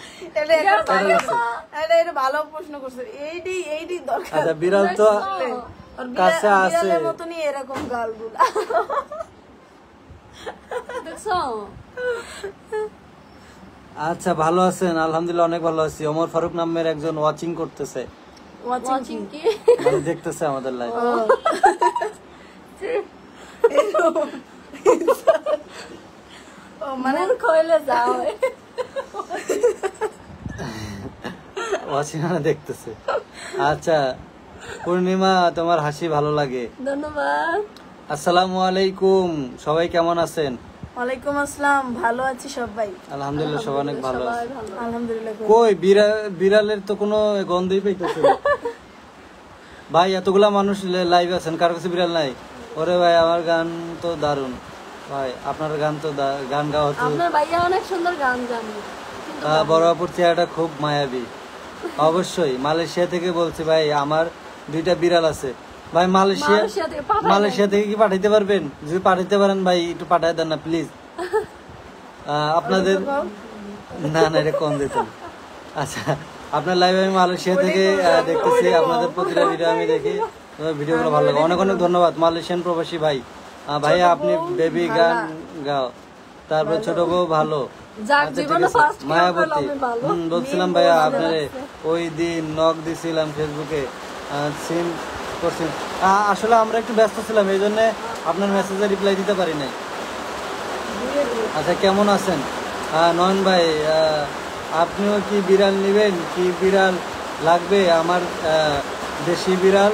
এটা ভালো প্রশ্ন করছে, এইটাই দরকার। আচ্ছা, বিড়াল তো আর কাছে আছে। বিড়ালের মতনই এরকম গালগুলা। দেখছো? আচ্ছা, ভালো আছেন? আলহামদুলিল্লাহ অনেক ভালো আছি। ওমর ফারুক নামের একজন ওয়াচিং করতেছে, ওয়াচিং কি? মানে দেখতেছে আমাদের লাইভ। মানে মূর্খ হইলে যাও। ওয়াচিং মানে দেখতেছে। আচ্ছা পূর্ণিমা, তোমার হাসি ভালো লাগে। ধন্যবাদ। আসসালামু আলাইকুম, সবাই কেমন আছেন? ওয়ালাইকুম আসসালাম, ভালো আছি সবাই। আলহামদুলিল্লাহ সবাই অনেক ভালো সবাই আছে। ভালো। আলহামদুলিল্লাহ। কই বিড়ালের তো কোনো গন্ধই পাইতেছে না। ভাই এতগুলা মানুষ লাইভ আছেন, কার কাছে বিড়াল নাই? ওরে ভাই, আমার গান তো দারুণ ভাই, আপনার গান তো গান গাওয়া হচ্ছে। আপনার ভাইয়া অনেক সুন্দর গান জানে, কিন্তু বড় আপুর চেহারাটা খুব মায়াবী। অবশ্যই মালয়েশিয়া থেকে বলছি ভাই, আমার দুইটা বিড়াল আছে ভাই। মালয়েশিয়া থেকে পাঠায় মালয়েশিয়া থেকে কি পাঠাইতে পারবেন? যদি পাঠাইতে পারেন ভাই, একটু পাঠাই দেন না প্লিজ। আপনাদের না না, এটা কম দিতেন। আচ্ছা, আপনার লাইভ আমি মালয়েশিয়া থেকে দেখতেছি, আপনাদের প্রতিটা ভিডিও আমি দেখি, ভিডিওগুলো ভালো লাগে। অনেক অনেক ধন্যবাদ মালয়েশিয়ান প্রবাসী ভাই। ভাইয়া আপনি বেবি গান গাও, তারপর ছোট বউ ভালো। যাক, আচ্ছা, ঠিক জীবনে আছে। ফার্স্ট মায়াবতী, আমি ভালো। বলছিলাম ভাইয়া আপনারে ওই দিন নক দিছিলাম ফেসবুকে, সিন করছেন। আসলে আমরা একটু ব্যস্ত ছিলাম, এই জন্য আপনার মেসেজে রিপ্লাই দিতে পারি নাই। আচ্ছা, কেমন আছেন নয়ন ভাই? আপনিও কি বিড়াল নেবেন? কি বিড়াল লাগবে? আমার দেশি বিড়াল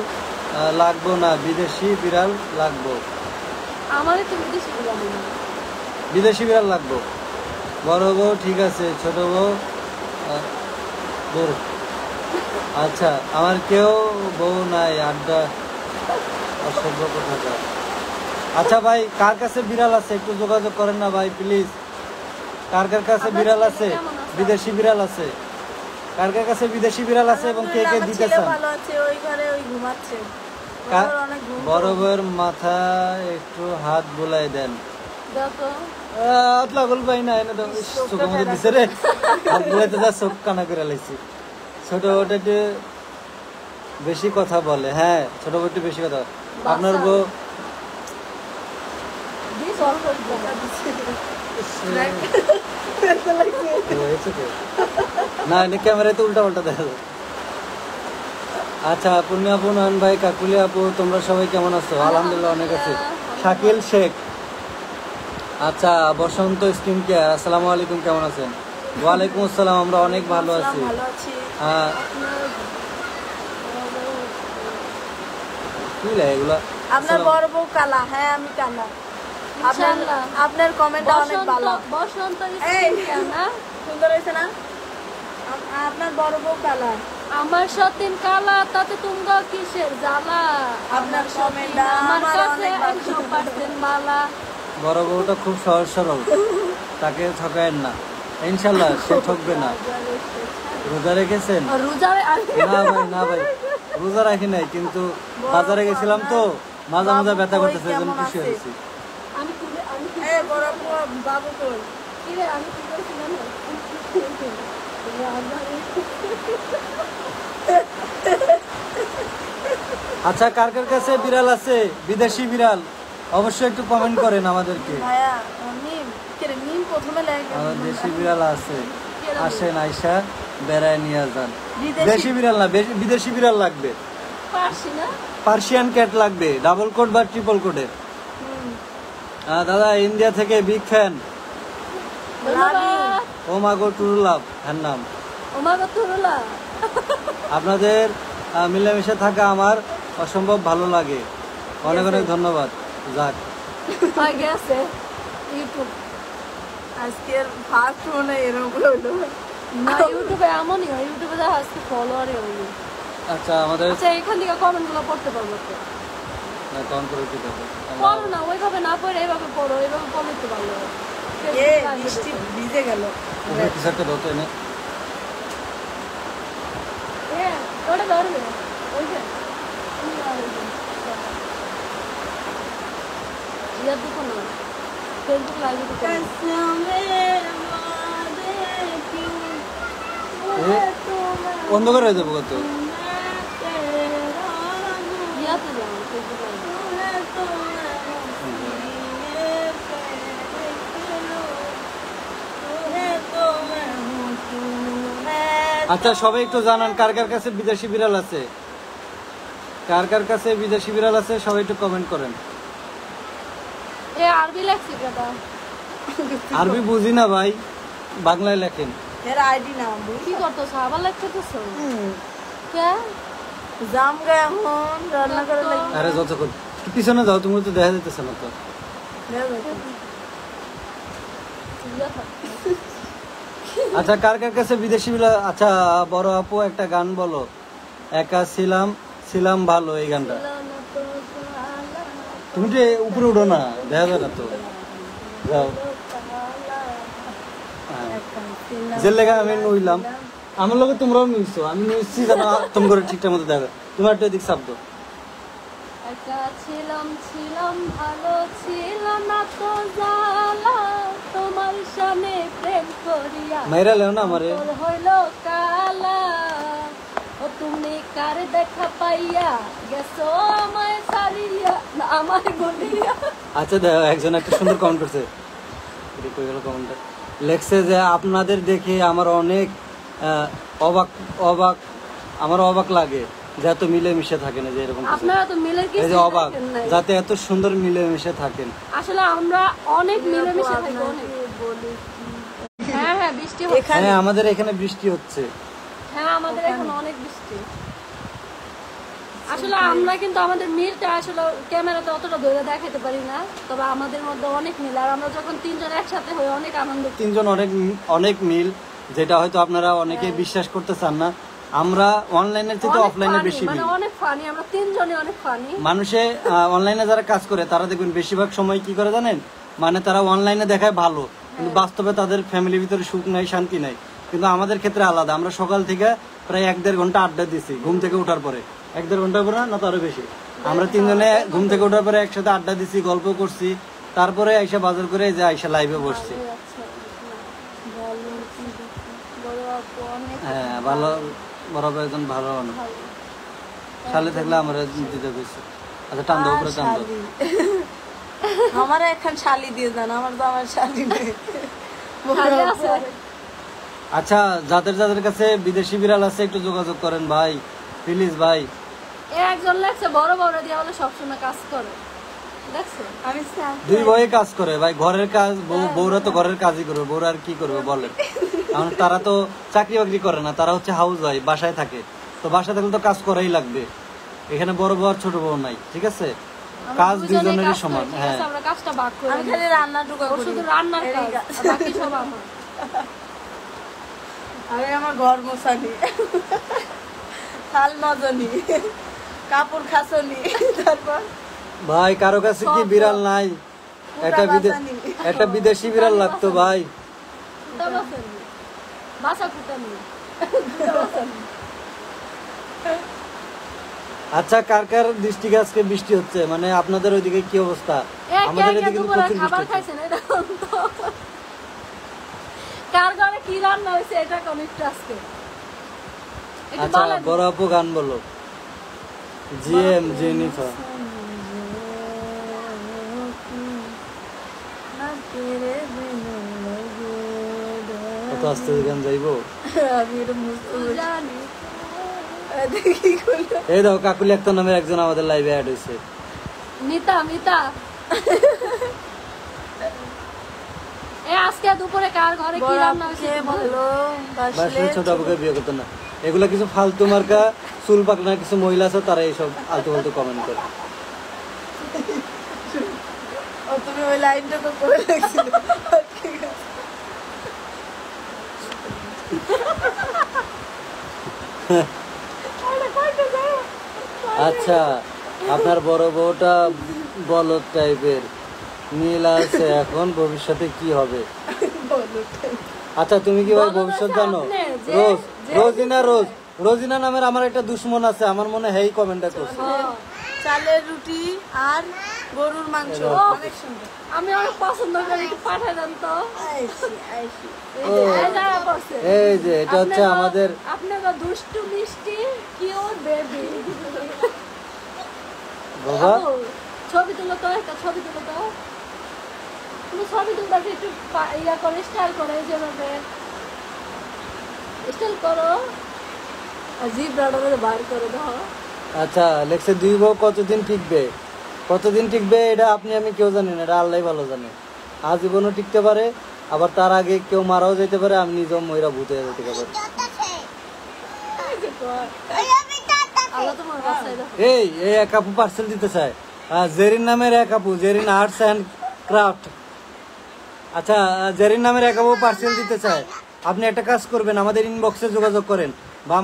লাগবো না, বিদেশি বিড়াল লাগবো। আমার একটু বিদেশি বিড়াল নেই। বিদেশি বিড়াল লাগবো। বড় বউ ঠিক আছে, ছোট বউ দূর। আচ্ছা, আমার কেউ বউ নাই, আড্ডা অসভ্য কোথাকার। আচ্ছা ভাই, কার কাছে বিড়াল আছে একটু যোগাযোগ করেন না ভাই প্লিজ। কার কার কাছে বিড়াল আছে? বিদেশি বিড়াল আছে? কার কার কাছে বিদেশি বিড়াল আছে এবং কে কে দিতে চান? ভালো আছে, ওই ঘরে ওই ঘুমাচ্ছে। অনেক ঘুম। বড় বউয়ের মাথায় একটু হাত বুলাই দেন। দেখো লাগল ভাই না, এনে চোখের মধ্যে দিছে রে, হাত বুলাইতে যা চোখ কানা করে লাইছি। ছোট বউটা একটু বেশি কথা বলে। হ্যাঁ, ছোট বউ একটু বেশি কথা বলে। আপনার বউ না, ক্যামেরায় তো উল্টা পাল্টা দেখা যায়। আচ্ছা, পূর্ণিমা আপু, নয়ন ভাই, কাকুলি আপু, তোমরা সবাই কেমন আছো? আলহামদুলিল্লাহ অনেক আছি। শাকিল শেখ, আচ্ছা বসন্ত স্কিন কেয়ার, আসসালামু আলাইকুম, কেমন আছেন? ওয়ালাইকুম আসসালাম, আমরা অনেক ভালো আছি। ভালো আছি। কি লাগে এগুলা? আপনার বড় বউ কালা? হ্যাঁ, আমি কালা। আপনার কমেন্ট অনেক ভালো। বসন্ত এই, না সুন্দর হয়েছে না? আপনার বড় বউ কালা। আমার সতীন কালা, তাতে তোমরা কিসের জ্বালা? আপনার কমেন্ট আমার আমার কাছে অনেক ভালো। 100% মালা। বড় বউটা খুব সহজ সরল, তাকে ঠকায়েন না, ইনশাল্লাহ সে ঠকবে না। রোজা রেখেছেন? রোজা না ভাই, না ভাই, রোজা রাখি নাই, কিন্তু বাজারে গেছিলাম তো, মাঝে মাঝে ব্যথা করতেছে, এই জন্য খুশি হয়েছি। আমি এই বড় বউ বাবু কই? কি রে আমি কি করছি জানো আচ্ছা কার কার কাছে বিড়াল আছে বিদেশি বিড়াল অবশ্যই একটু কমেন্ট করেন আমাদেরকে। ভাইয়া মিম কেরে মিম প্রথমে লাগে আমার দেশি বিড়াল আছে, আসেন আইসা বেড়ায় নিয়ে যান। বিদেশি- দেশি বিড়াল না, বিদেশি বিড়াল লাগবে, পারছি না পার্সিয়ান ক্যাট লাগবে, ডাবল কোট বা ট্রিপল কোটের। দাদা ইন্ডিয়া থেকে বিগ ফ্যান। ধন্যবাদ ও মাগো টুরু লাভ হ্যার নাম। ওমাগো তুরুলা আপনাদের মিলেমিশে থাকা আমার অসম্ভব ভালো লাগে, অনেক অনেক ধন্যবাদ। যাক হয়ে গেছে ইউটিউব আজকের ফার্স্ট মনে হয় এরকম হলো না ইউটিউবে এমনই হয় ইউটিউবে যা আজকে ফলোয়ারই হয়নি। আচ্ছা আমাদের আচ্ছা এখান থেকে কমেন্ট গুলো পড়তে পারবো তো কাউন্ট করে দিতে হবে। পড়ো না ওইভাবে না পড়ে এইভাবে পড়ো এইভাবে পড়লে তো ভালো হয়। এ বৃষ্টি ভিজে গেল ওকে কিছু একটা ধরতে এনে হ্যাঁ ওটা ধরবে ওই যে ইয়ার দেখো না ফেসবুক লাইভে তো অন্ধকার হয়ে যাবো কত। ইয়াতে যাও ফেসবুক লাইভে আচ্ছা সবাই একটু জানান কার কার কাছে বিদেশি বিড়াল আছে, কার কার কাছে বিদেশি বিড়াল আছে সবাই একটু কমেন্ট করেন। এ আরবি লেখছি দাদা আরবি বুঝি না ভাই, বাংলায় লেখেন। এর আইডি নাম কি করতেছো আবার লেখতেছো কে জাম গে এখন রান্না করে লাগি আরে যতক্ষণ একটু পিছনে যাও, তুমি তো দেখা যেতেছে না তো। আচ্ছা কার কার কাছে বিদেশি বিড়াল। আচ্ছা বড় আপু একটা গান বলো, একা ছিলাম ছিলাম ভালো, এই গানটা। তুমি তো উপরে উঠো না, দেখা যায় না তো, যাও। যে লেখা আমি নইলাম, আমার লগে তোমরাও নিয়েছো, আমি নিয়েছি জানো তোমার ঠিকঠাক মতো দেখা, তোমার একটু এদিক শব্দ। একা ছিলাম ছিলাম ভালো ছিল না তো জালা তোমার সামনে প্রেম করিয়া মাইরা লেও না আমারে। তোর হইল কালা ও তুমি কার দেখা পাইয়া গেছো আমায় সারিয়া না আমায় বলিয়া। আচ্ছা দেখো একজন একটা সুন্দর কমেন্ট করছে, এটা কই গেল কমেন্টটা, লেখছে যে আপনাদের দেখে আমার অনেক অবাক অবাক আমার অবাক লাগে যে এত মিলেমিশে থাকেন, যে এরকম কিছু। আপনারা তো মিলে এই যে কিছু অবাক দেখেন নাই। যাতে এত সুন্দর মিলেমিশে থাকেন। আসলে আমরা অনেক মিলেমিশে থাকি অনেক। হ্যাঁ হ্যাঁ বৃষ্টি হচ্ছে এখানে হ্যাঁ আমাদের এখানে বৃষ্টি হচ্ছে। হ্যাঁ আমাদের এখন অনেক বৃষ্টি। আসলে আমরা কিন্তু আমাদের মিলটা আসলে ক্যামেরাতে অতটা ধরে দেখাতে পারি না, তবে আমাদের মধ্যে অনেক মিল। আর আমরা যখন তিনজন একসাথে হই অনেক আনন্দ পাই। তিনজন অনেক অনেক মিল, যেটা হয়তো আপনারা অনেকে বিশ্বাস করতে চান না। আমরা অনলাইনের থেকে অনেক অফলাইনে funny, বেশি মানে মিল। অনেক ফানি, আমরা তিনজনই অনেক ফানি। মানুষে অনলাইনে যারা কাজ করে তারা দেখবেন বেশিরভাগ সময় কি করে জানেন, মানে তারা অনলাইনে দেখায় ভালো, কিন্তু বাস্তবে তাদের ফ্যামিলির ভিতরে সুখ নাই, শান্তি নাই। কিন্তু আমাদের ক্ষেত্রে আলাদা, আমরা সকাল থেকে প্রায় 1-1.5 ঘন্টা আড্ডা দিছি ঘুম থেকে ওঠার পরে, 1-1.5 ঘন্টা পরে না তো আরো বেশি। আমরা তিনজনে ঘুম থেকে ওঠার পরে একসাথে আড্ডা দিছি, গল্প করছি, তারপরে আইসা বাজার করে যে আইসা লাইভে বসছি। আচ্ছা, বলো, কি দেখি? বড় আপু অনেক হ্যাঁ ভালো, বরাবর একজন ভালো মানুষ। শালে থাকলে আমার দিতে কইছে। আচ্ছা টান দাও, উপরে টান দাও। আমার এখন শালি দিয়ে দেন, আমার তো আমার শালি নেই। শালি আছে? আচ্ছা যাদের যাদের কাছে বিদেশি বিড়াল আছে একটু যোগাযোগ করেন ভাই, প্লিজ ভাই। এ একজন লাগছে বড় বড় দিয়ে বলে সবসময় কাজ করে, দেখছো? আমি দুই বই কাজ করে ভাই, ঘরের কাজ, বউরা তো ঘরের কাজই করবে, বউরা আর কি করবে বলেন। কারণ তারা তো চাকরি বাকরি করে না, তারা হচ্ছে হাউস ওয়াইফ, বাসায় থাকে। তো বাসায় থাকলে তো কাজ করাই লাগবে। এখানে বড় বউ আর ছোট বউ নাই, ঠিক আছে? কাজ দুজনেরই সমান। হ্যাঁ আমরা কাজটা ভাগ করে আমি খালি রান্নাটুকু ওর করি। শুধু রান্নার কাজ, আর বাকি সব আমার। আমি আমার ঘর মোছানি, থাল মাজনি, কাপড় খাসনি, তারপর ভাই কারো কাছে কি বিড়াল নাই? একটা বিদেশি বিড়াল লাগতো ভাই। বাসা কুটানি। আচ্ছা কার কার ডিস্ট্রিক্টে আজকে বৃষ্টি হচ্ছে, মানে আপনাদের ওইদিকে কি অবস্থা? আমাদের এদিকে কিন্তু প্রচুর বৃষ্টি হচ্ছে। কার ঘরে কি রান্না হয়েছে এটা কোন একটু আজকে একটু আচ্ছা বলেন। বড় আপু গান বলো। GM Jennifer. কত আস্তে গান যাইবো। আমি এটা বুঝতে জানি দেখি করলো এই দাও কাকুলি একটা নামের একজন আমাদের লাইভে অ্যাড হয়েছে। মিতা মিতা এ আজকে দুপুরে কার ঘরে কি রান্না হয়েছে কে বললো বাসলে ছোট আপুকে বিয়ে করতো না। এগুলা কিছু ফালতু মার্কা চুল পাকনা কিছু মহিলা আছে তারা এইসব আলতু ফালতু কমেন্ট করে। ও তুমি ওই লাইনটা তো করে রাখছিলে ঠিক আছে আচ্ছা আপনার বড় বউটা বলদ টাইপের মিল আছে, এখন ভবিষ্যতে কি হবে? আচ্ছা তুমি কি ভাই বলদ ভবিষ্যৎ আছে জানো? আপনি, যে- রোজ যে- রোজিনা রোজিনা নামের আমার একটা দুশ্মন আছে, আমার মনে হয় এই কমেন্টটা করছে। চালের রুটি আর গরুর মাংস অনেক সুন্দর আমি অনেক পছন্দ করি একটু পাঠাই দেন তো আইসি আইসি এই যে, এই যারা বসে। এই যে এটা হচ্ছে আপনারা- আমাদের আপনারা দুষ্টু মিষ্টি কিউট বেবি বাবা। ছবি তুলো তো একটা ছবি তুলো তো তুমি ছবি তুলতে একটু ইয়া করে স্টাইল করে যেভাবে স্টাইল করো জিপ রাডারে বার করে দাও আচ্ছা লেখছে দুই বউ কতদিন টিকবে? কতদিন টিকবে এটা আপনি আমি কেউ জানি না, এটা আল্লাহ ভালো জানে। আজীবনও টিকতে পারে, আবার তার আগে কেউ মারাও যেতে পারে, আমি নিজেও ময়রা ভূত হয়ে যেতে পারি। আল্লাহ তোমার বাসায় দাও এই এক আপু পার্সেল দিতে চায়, জেরিন নামের এক আপু, জেরিন আর্টস অ্যান্ড ক্রাফট। আচ্ছা জেরিন নামের এক আপু পার্সেল দিতে চায়। আপনি একটা কাজ করবেন, আমাদের ইনবক্সে যোগাযোগ করেন বা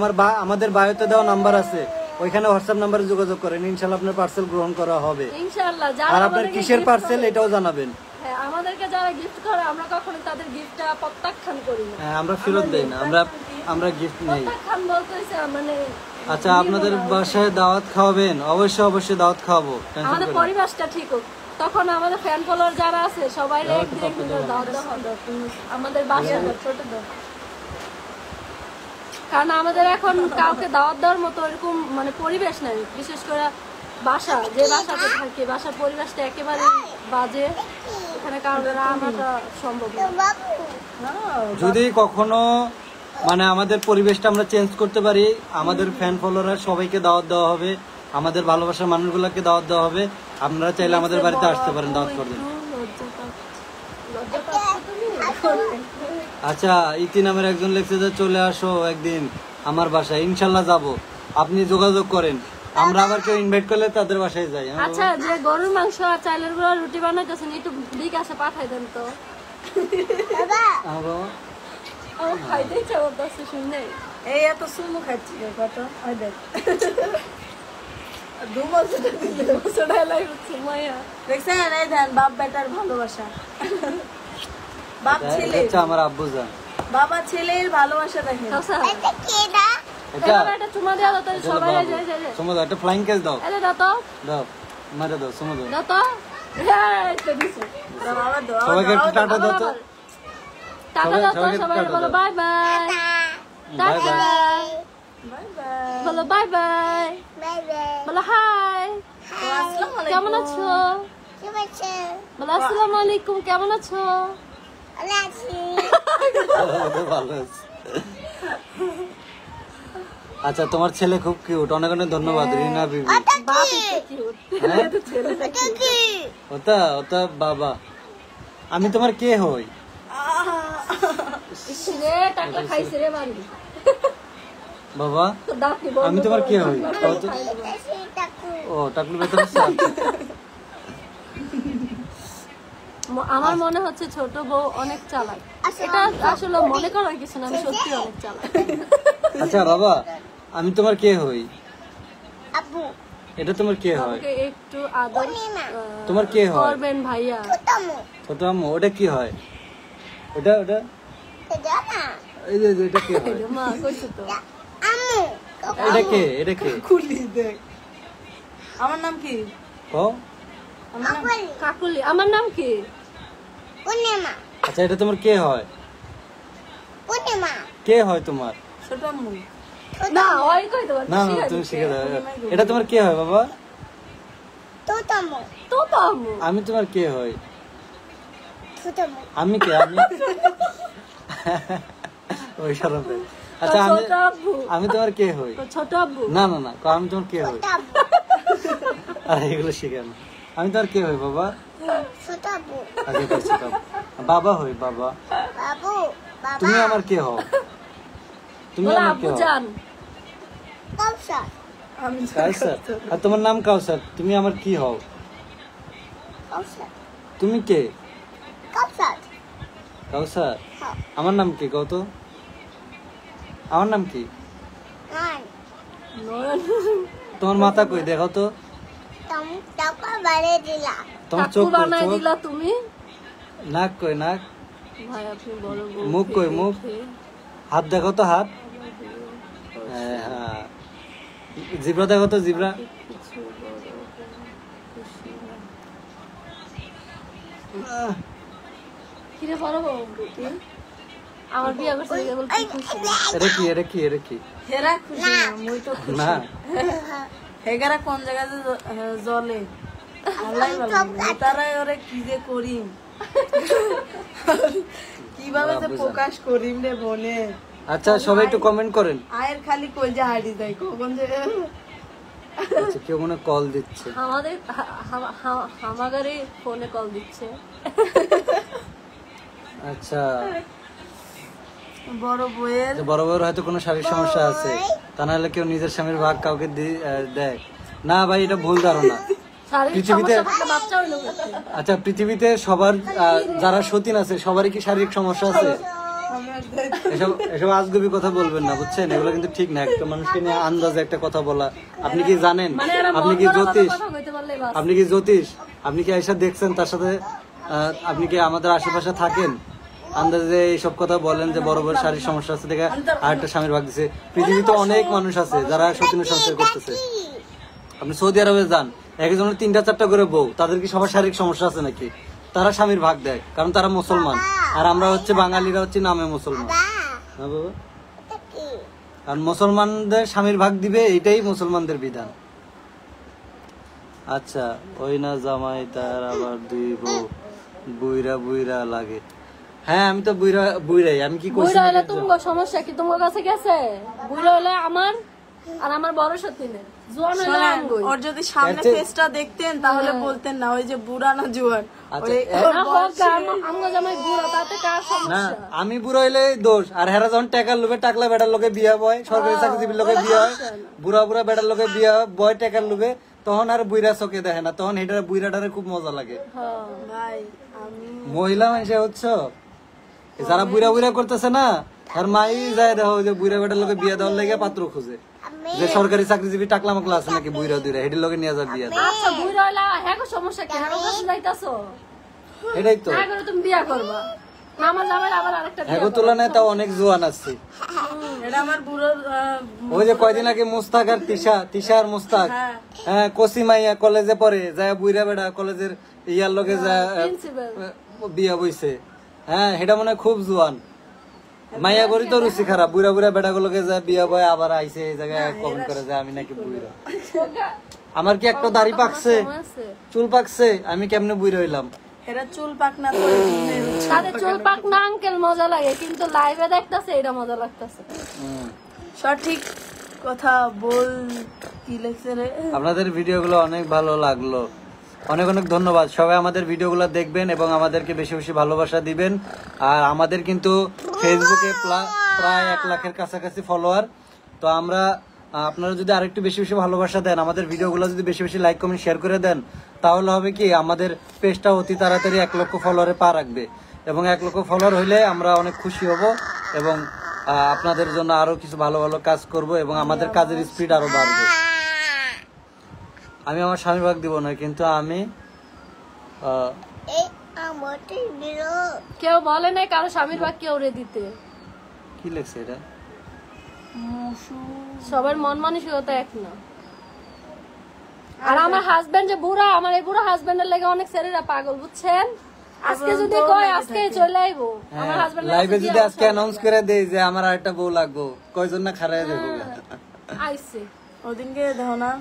আমাদের বায়োতে দেওয়া নাম্বার আছে, ওইখানে হোয়াটসঅ্যাপ নাম্বারে যোগাযোগ করেন, ইনশাল্লাহ আপনার পার্সেল গ্রহণ করা হবে। ইনশাআল্লাহ আর যারা আপনার আমাদেরকে কিসের gift পার্সেল করে- এটাও জানাবেন। হ্যাঁ আমাদেরকে যারা গিফট করে আমরা কখনো তাদের গিফটটা প্রত্যাখ্যান করি না হ্যাঁ, আমরা ফেরত দেই না, আমরা গিফট নেই। প্রত্যাখ্যান বলতে হচ্ছে মানে আচ্ছা আপনাদের বাসায় দাওয়াত খাওয়াবেন? অবশ্যই দাওয়াত খাওয়াবো, টেনশন আমাদের করেন না। পরিবেশটা ঠিক হোক তখন আমাদের ফ্যান ফলোয়ার যারা আছে সবাই এক দাওয়াত দেওয়া হবে। আমাদের বাসায় ছোট দাও কারণ আমাদের এখন কাউকে দাওয়াত দেওয়ার মতো এরকম মানে পরিবেশ নাই, বিশেষ করে বাসা যে বাসাতে থাকি বাসার পরিবেশটা একেবারে বাজে, এখানে কারণে আনাটা সম্ভব না। যদি কখনো মানে আমাদের পরিবেশটা আমরা চেঞ্জ করতে পারি, আমাদের ফ্যান ফলোয়ার সবাইকে দাওয়াত দেওয়া হবে, আমাদের ভালোবাসার মানুষগুলোকে দাওয়াত দেওয়া হবে। আপনারা চাইলে আমাদের বাড়িতে আসতে পারেন দাওয়াত করবেন। লজ্জা পাচ্ছ তুমি? আচ্ছা ইতি নামের একজন লিখছে যে চলে আসো একদিন আমার বাসায়, ইনশাল্লাহ যাব, আপনি যোগাযোগ করেন। আমরা আবার কেউ ইনভাইট করলে তাদের বাসায় যাই। হ্যাঁ আচ্ছা যে গরুর মাংস আর চাইলের গুঁড়া রুটি বানাইতেছেন একটু বিকাশে পাঠাই দেন তো হ্যাঁ বাবা। আমার খাইতে ইচ্ছা করতেছে শুনে এই এত সুমু খাচ্ছি কত ওই দেখ 2 বছর ছোটাই লাগছে মায়া দেখছেন এই দেন বাপ বেটার ভালোবাসা বাপ ছেলে আচ্ছা আমার আব্বু যান, বাবা ছেলের ভালোবাসা দেখেন এটা একটা চুমা দেওয়া দাও তো সবাই যায় যায় যায় সমুদ্র একটা ফ্লাইং কেস দাও, এলে দাও তো দাও মারে দাও সমুদ্র। দাও তো হ্যাঁ তো দিছো বাবা দোয়া সবাইকে একটু টাটা দাও তো। টাটা দাও তো সবাইকে সবাই টাটা বলো দাও। Bye bye bye tata bye. Bye bye বলো বাই বাই বলো হাই আসসালামু কেমন আলাইকুম আছো বলো আসসালামু আলাইকুম কেমন আছো ভালো আছে। আচ্ছা তোমার ছেলে খুব কিউট, অনেক অনেক ধন্যবাদ রিনা বিবি। বাপ একটু কিউট হ্যাঁ? ছেলেটা ওটা ওটা বাবা, আমি তোমার কে হই? রে টাকা খাইছে রে বাড়ি বাবা তো দাঁতনি বন্ধ আমি তোমার করো। কে হই? কও তো। ও টাকলু ভেতরে সাপ। আমার মনে হচ্ছে ছোট বউ অনেক চালাক, এটা আসলে মনে করার কিছু না, আমি সত্যি অনেক চালাক। আচ্ছা বাবা আমি তোমার কে হই? এটা তোমার কে হয়? আমাকে একটু আদর তোমার কে হয়? করবেন ভাইয়া। ছোট আম্মু ওটা কি হয়? ওটা ওটা এই যে এটা কি হয়? মা কইছে তো এটা কে? এটা কে? খুলি দেখ আমার নাম কি কও। আমার নাম কাকুলি। আমার নাম কি? আচ্ছা এটা তোমার কে হয়? কে হয় তোমার? ছোট আম্মু। না ওই কই তোমার না না তুমি শিখে দাও। এটা তোমার কে হয় বাবা? তো তো আম্মু আমি তোমার কে হই? আমি কে? আমি ওই শরফে। আচ্ছা আমি ছোট আব্বু আমি তোমার কে হই? তো ছোট আব্বু না না না আমি তোমার কে হই? আরে এগুলো শিখে না। আমি তোমার কে হই বাবা? আগে তো ছোট আব্বু। বাবা হই বাবা। তুমি আমার কে হও? তুমি বলে আমার কে আব্বু হও? জান আমি কাউসার। আর তোমার নাম কাউসার, তুমি আমার কি হও? তুমি কে? কাউসার। আমার নাম কি কও তো? আমার নাম কি? তোমার মাথা কই দেখো তো? তোমার চোখ কাকু কই? বানাই চোখ? দিলা তুমি নাক কই নাক? ভাই আপনি বড় বউ মুখ কই মুখ? হাত দেখো তো হাত? হ্যাঁ জিব্রা দেখো তো জিব্রা? কিরে বড় বউ আমার বিয়ে করছে দেখে বলতে খুশি এটা কি এটা কি এটা কি? হেরা খুশি না, মুই তো খুশি। না হেগারা কোন জায়গায় যে জ্বলে আল্লাহই ভালো জানে। তারাই ওরে কি যে করিম, কিভাবে যে প্রকাশ করিম রে বনে। আচ্ছা সবাই একটু কমেন্ট করেন। আয়ের খালি কই যে হাড়ি যায় কখন যে আচ্ছা কেউ মনে কল দিচ্ছে। আমাদের আমাগারে ফোনে কল দিচ্ছে আচ্ছা বড় বইয়ের যে বড় বড় হয়তো কোনো শারীরিক সমস্যা আছে, তা নাহলে কেউ নিজের স্বামীর ভাগ কাউকে দেয় না। ভাই এটা ভুল ধারণা। শারীরিক পৃথিবীতে- সমস্যা থাকলে বাচ্চা হইলো কোথায়? আচ্ছা পৃথিবীতে সবার যারা সতীন আছে সবারই কি শারীরিক সমস্যা আছে? এসব এসব আজগুবি কথা বলবেন না বুঝছেন, এগুলো কিন্তু ঠিক না। একটা মানুষকে নিয়ে আন্দাজে একটা কথা বলা। আপনি কি জানেন? মানে এরা আপনি মন কি গড়া জ্যোতিষ? কথা কইতে পারলেই বাস। আপনি কি জ্যোতিষ? আপনি কি আয়সা দেখছেন তার সাথে? আপনি কি আমাদের আশেপাশে থাকেন? আন্দাজে এইসব কথা বলেন যে বড় বড় শারীরিক সমস্যা আছে দেখে আরেকটা স্বামীর ভাগ দিছে। পৃথিবীতে অনেক মানুষ আছে যারা সতীনের সংসার করতেছে। আপনি সৌদি আরবে যান, একজনের 3টা 4টা করে বউ, তাদের কি সবার শারীরিক সমস্যা আছে নাকি? তারা স্বামীর ভাগ দেয় কারণ তারা মুসলমান, আর আমরা হচ্ছে বাঙালিরা হচ্ছে নামে মুসলমান। হ্যাঁ বাবা, কারণ মুসলমানদের স্বামীর ভাগ দিবে, এটাই মুসলমানদের বিধান। আচ্ছা ওই না জামাই তার আবার 2 বউ, বুইরা বুইরা লাগে। হ্যাঁ আমি তো বুইরাই। আমি কি করছি? বুইড়া হলে তোমার সমস্যা কি? তোমার কাছে গেছে? বুইড়া হলে আমার আর আমার বড় সতীনের, জোয়ান হলে শোনেন, আঙ্গুই। ওর যদি সামনে ফেসটা দেখতেন তাহলে বলতেন না ওই যে বুড়া না জুয়ান। আচ্ছা, না হোক গা, আমগো জামাই বুড়া, তাতে কার না সমস্যা? আমি বুড়ো হইলে দোষ, আর হেরা যখন টাকার লোভে টাকলা বেটার লোকে বিয়া বয়, সরকারি চাকরিজীবীর লোকে বিয়া হয়, বুড়া বুড়া বেটার লোকে বিয়া বয় টাকার লোভে, তখন আর বুইরা চোখে দেখে না, তখন হেটার বুইরাটারে খুব মজা লাগে। হ্যাঁ। ভাই আমি মহিলা মানুষ হচ্ছে যারা বুইরা বুইরা করতেছে না, আর মাই যায় দেখো যে বুইরা বেটার লোকে বিয়া দেওয়ার লেগে পাত্র খুঁজে, যে সরকারি চাকরিজীবী টাকলা মাকলা আছে নাকি বুইরা দুইরা, হেটির লোকে নিয়ে যায় বিয়া দেয়। আচ্ছা বুইড়া হলে হ্যাঁ সমস্যা কি? হ্যাঁ কাছে যাইতাছো, এটাই তো। হ্যাঁ করে তুমি বিয়া করবা, আমার জামাই আবার আরেকটা বিয়া হ্যাঁ তুলনায় তাও অনেক জোয়ান আছে। এটা আমার বুড়ো ওই যে কয়দিন আগে মুস্তাক আর তিশা আর মুস্তাক, হ্যাঁ কসিমাইয়া কলেজে পড়ে যায়, বুইরা বেড়া কলেজের ইয়ার লোকে যায় প্রিন্সিপাল। বিয়া বইছে। হ্যাঁ এটা মনে হয় খুব জোয়ান। মাইয়া করি তো রুচি খারাপ, বুড়া বুড়া বেটা গুলোকে যায় বিয়া বয়, আবার আইসে এই জায়গায় কমেন্ট করে যায় আমি নাকি বুইরা। আমার কি একটা দাড়ি পাকছে, চুল পাকছে, আমি কেমনে বুইরা হইলাম? এরা চুল পাকনা করে তাদের চুল পাক না আঙ্কেল মজা লাগে, কিন্তু লাইভে দেখতাছে এটা মজা লাগতাছে। সঠিক কথা বল কি লেখছে রে। আপনাদের ভিডিওগুলো অনেক ভালো লাগলো, অনেক অনেক ধন্যবাদ। সবাই আমাদের ভিডিওগুলো দেখবেন এবং আমাদেরকে বেশি বেশি ভালোবাসা দিবেন। আর আমাদের কিন্তু ফেসবুকে প্রায় 1 লাখের কাছাকাছি ফলোয়ার। তো আমরা আপনারা যদি আরেকটু বেশি বেশি ভালোবাসা দেন, আমাদের ভিডিওগুলো যদি বেশি বেশি লাইক কমেন্ট শেয়ার করে দেন, তাহলে হবে কি আমাদের পেজটা অতি তাড়াতাড়ি 1 লক্ষ ফলোয়ারে পা রাখবে, এবং 1 লক্ষ ফলোয়ার হইলে আমরা অনেক খুশি হব এবং আপনাদের জন্য আরো কিছু ভালো ভালো কাজ করব এবং আমাদের কাজের স্পিড আরো বাড়বে। আমি আমার স্বামীর ভাগ দিব না, কিন্তু আমি কেউ বলে নাই কারো স্বামীর ভাগ কেউ রে দিতে। কি লেখছে এটা? সবার মন মানসিকতা এক না। আর আমার হাজবেন্ড যে বুড়া, আমার এই বুড়া হাজবেন্ডের লেগে অনেক ছেলেরা পাগল, বুঝছেন? আজকে যদি কয় আজকে চলে আইবো আমার হাজবেন্ড লাইভে যদি আজকে অ্যানাউন্স করে দেই যে আমার আরেকটা বউ লাগবো, কয়জন না খারায় দেবো। আইছে ওদিনকে দেখো না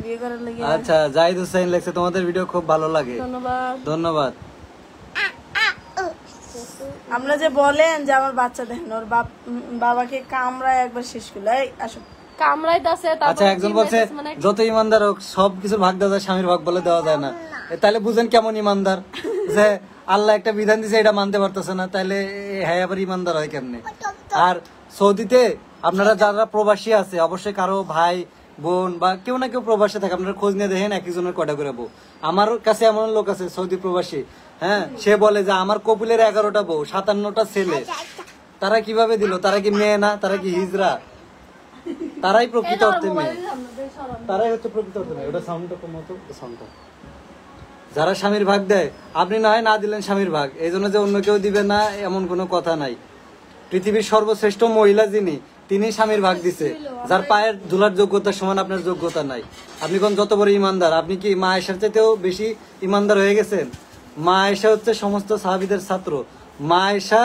বিয়ে করার লাগে। আচ্ছা জাহিদ হোসেন লেখছে তোমাদের ভিডিও খুব ভালো লাগে, ধন্যবাদ। ধন্যবাদ। আমরা যে বলেন যে আমার বাচ্চা দেখেন ওর বাবাকে কামড়ায় একবার শেষ করলো। এই আসো কামড়াইতাছে। আচ্ছা একজন বলছে যত ইমানদার হোক সব কিছুর ভাগ দেওয়া যায়, স্বামীর ভাগ বলে দেওয়া যায় না। তাহলে বুঝেন কেমন ইমানদার, যে আল্লাহ একটা বিধান দিছে এটা মানতে পারতেছে না, তাহলে হ্যাঁ আবার ইমানদার হয় কেমনে? আর সৌদিতে আপনারা যারা প্রবাসী আছে অবশ্যই কারো ভাই বোন বা কেউ না কেউ প্রবাসী থাকে, আপনারা খোঁজ নিয়ে দেখেন এক একজনের কয়টা করে বউ। আমার কাছে এমন লোক আছে সৌদি প্রবাসী, হ্যাঁ, সে বলে যে আমার কপিলের 11টা বউ 57টা ছেলে। তারা কিভাবে দিল? তারা কি মেয়ে না? তারা কি হিজরা? তারাই প্রকৃত অর্থে মেয়ে, তারাই হচ্ছে প্রকৃত অর্থে মেয়ে। ওটা সাউন্ডটা কমাতো, সাউন্ডটা। যারা স্বামীর ভাগ দেয়, আপনি না হয় না দিলেন স্বামীর ভাগ, এই জন্য যে অন্য কেউ দিবে না এমন কোনো কথা নাই। পৃথিবীর সর্বশ্রেষ্ঠ মহিলা যিনি, তিনি স্বামীর ভাগ দিছে। যার পায়ের ধুলার যোগ্যতার সমান আপনার যোগ্যতা নাই। আপনি কোন যত বড় ইমানদার, আপনি কি মা আয়েশার চাইতেও বেশি ইমানদার হয়ে গেছেন? মা আয়েশা হচ্ছে সমস্ত সাহাবীদের ছাত্র। মা আয়েশা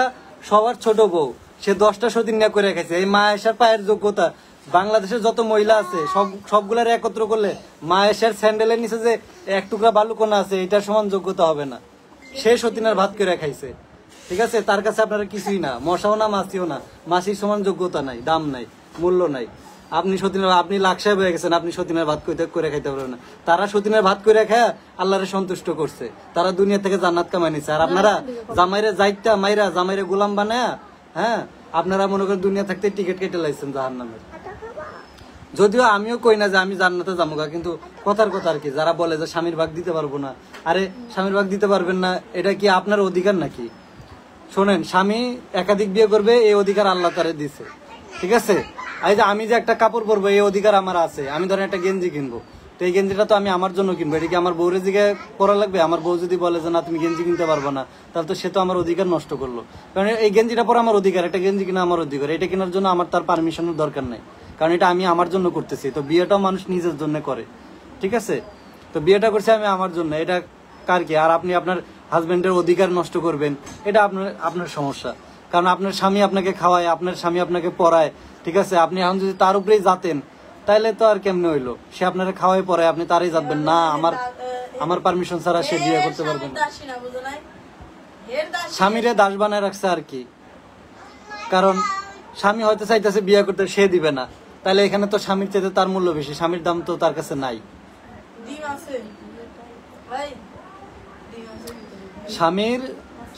সবার ছোট বউ, সে 10টা সতীন নিয়ে করে রেখেছে। এই মা আয়েশার পায়ের যোগ্যতা বাংলাদেশের যত মহিলা আছে সবগুলার একত্র করলে মা আয়েশার স্যান্ডেলের নিচে যে এক টুকরা বালুকণা আছে এটার সমান যোগ্যতা হবে না। সে সতীনের ভাত করে খাইছে, ঠিক আছে? তার কাছে আপনারা কিছুই না, মশাও না মাছিও না। মাছির সমান যোগ্যতা নাই, দাম নাই, মূল্য নাই। আপনি সতীনের, আপনি লাখ সাহেব হয়ে গেছেন, আপনি সতীনের ভাত করে খাইতে পারবেন না। তারা সতীনের ভাত করে খায় আল্লাহরে সন্তুষ্ট করছে, তারা দুনিয়া থেকে জান্নাত কামাই নিছে। আর আপনারা জামাইরে যাইতা মাইরা জামাইরে গোলাম বানায়া, হ্যাঁ, আপনারা মনে করেন দুনিয়া থাকতে টিকিট কেটে লাইছেন জাহান্নামের। যদিও আমিও কই না যে আমি জান্নাতে যাবো, কিন্তু কথার কথা আর কি। যারা বলে যে স্বামীর ভাগ দিতে পারবো না, আরে স্বামীর ভাগ দিতে পারবেন না, এটা কি আপনার অধিকার নাকি? শোনেন, স্বামী একাধিক বিয়ে করবে এই অধিকার আল্লাহ তারে দিছে, ঠিক আছে? এই যে আমি যে একটা কাপড় পরবো এই অধিকার আমার আছে। আমি ধরেন একটা গেঞ্জি কিনবো, তো এই গেঞ্জিটা তো আমি আমার জন্য কিনবো, এটা কি আমার বউরে দিকে পরা লাগবে? আমার বউ যদি বলে যে না তুমি গেঞ্জি কিনতে পারবো না, তাহলে তো সে তো আমার অধিকার নষ্ট করলো। কারণ এই গেঞ্জিটা পরা আমার অধিকার, একটা গেঞ্জি কিনা আমার অধিকার। এটা কেনার জন্য আমার তার পারমিশনের দরকার নাই, কারণ এটা আমি আমার জন্য করতেছি। তো বিয়েটাও মানুষ নিজের জন্য করে, ঠিক আছে? তো বিয়েটা করছি আমি আমার জন্য, এটা কার কি? আর আপনি আপনার হাজবেন্ডের অধিকার নষ্ট করবেন, এটা আপনার সমস্যা। কারণ আপনার স্বামী আপনাকে খাওয়ায়, আপনার স্বামী আপনাকে পড়ায়, ঠিক আছে? আপনি এখন যদি তার উপরেই যাতেন তাহলে তো আর কেমনে হইলো? সে আপনারা খাওয়াই পড়ায়, আপনি তারই যাবেন না, আমার পারমিশন ছাড়া সে বিয়ে করতে পারবেন না। স্বামীরে দাস বানায় রাখছে আর কি। কারণ স্বামী হয়তো চাইতেছে বিয়ে করতে, সে দিবে না, তাহলে এখানে তো স্বামীর চাইতে তার মূল্য বেশি, স্বামীর দাম তো তার কাছে নাই।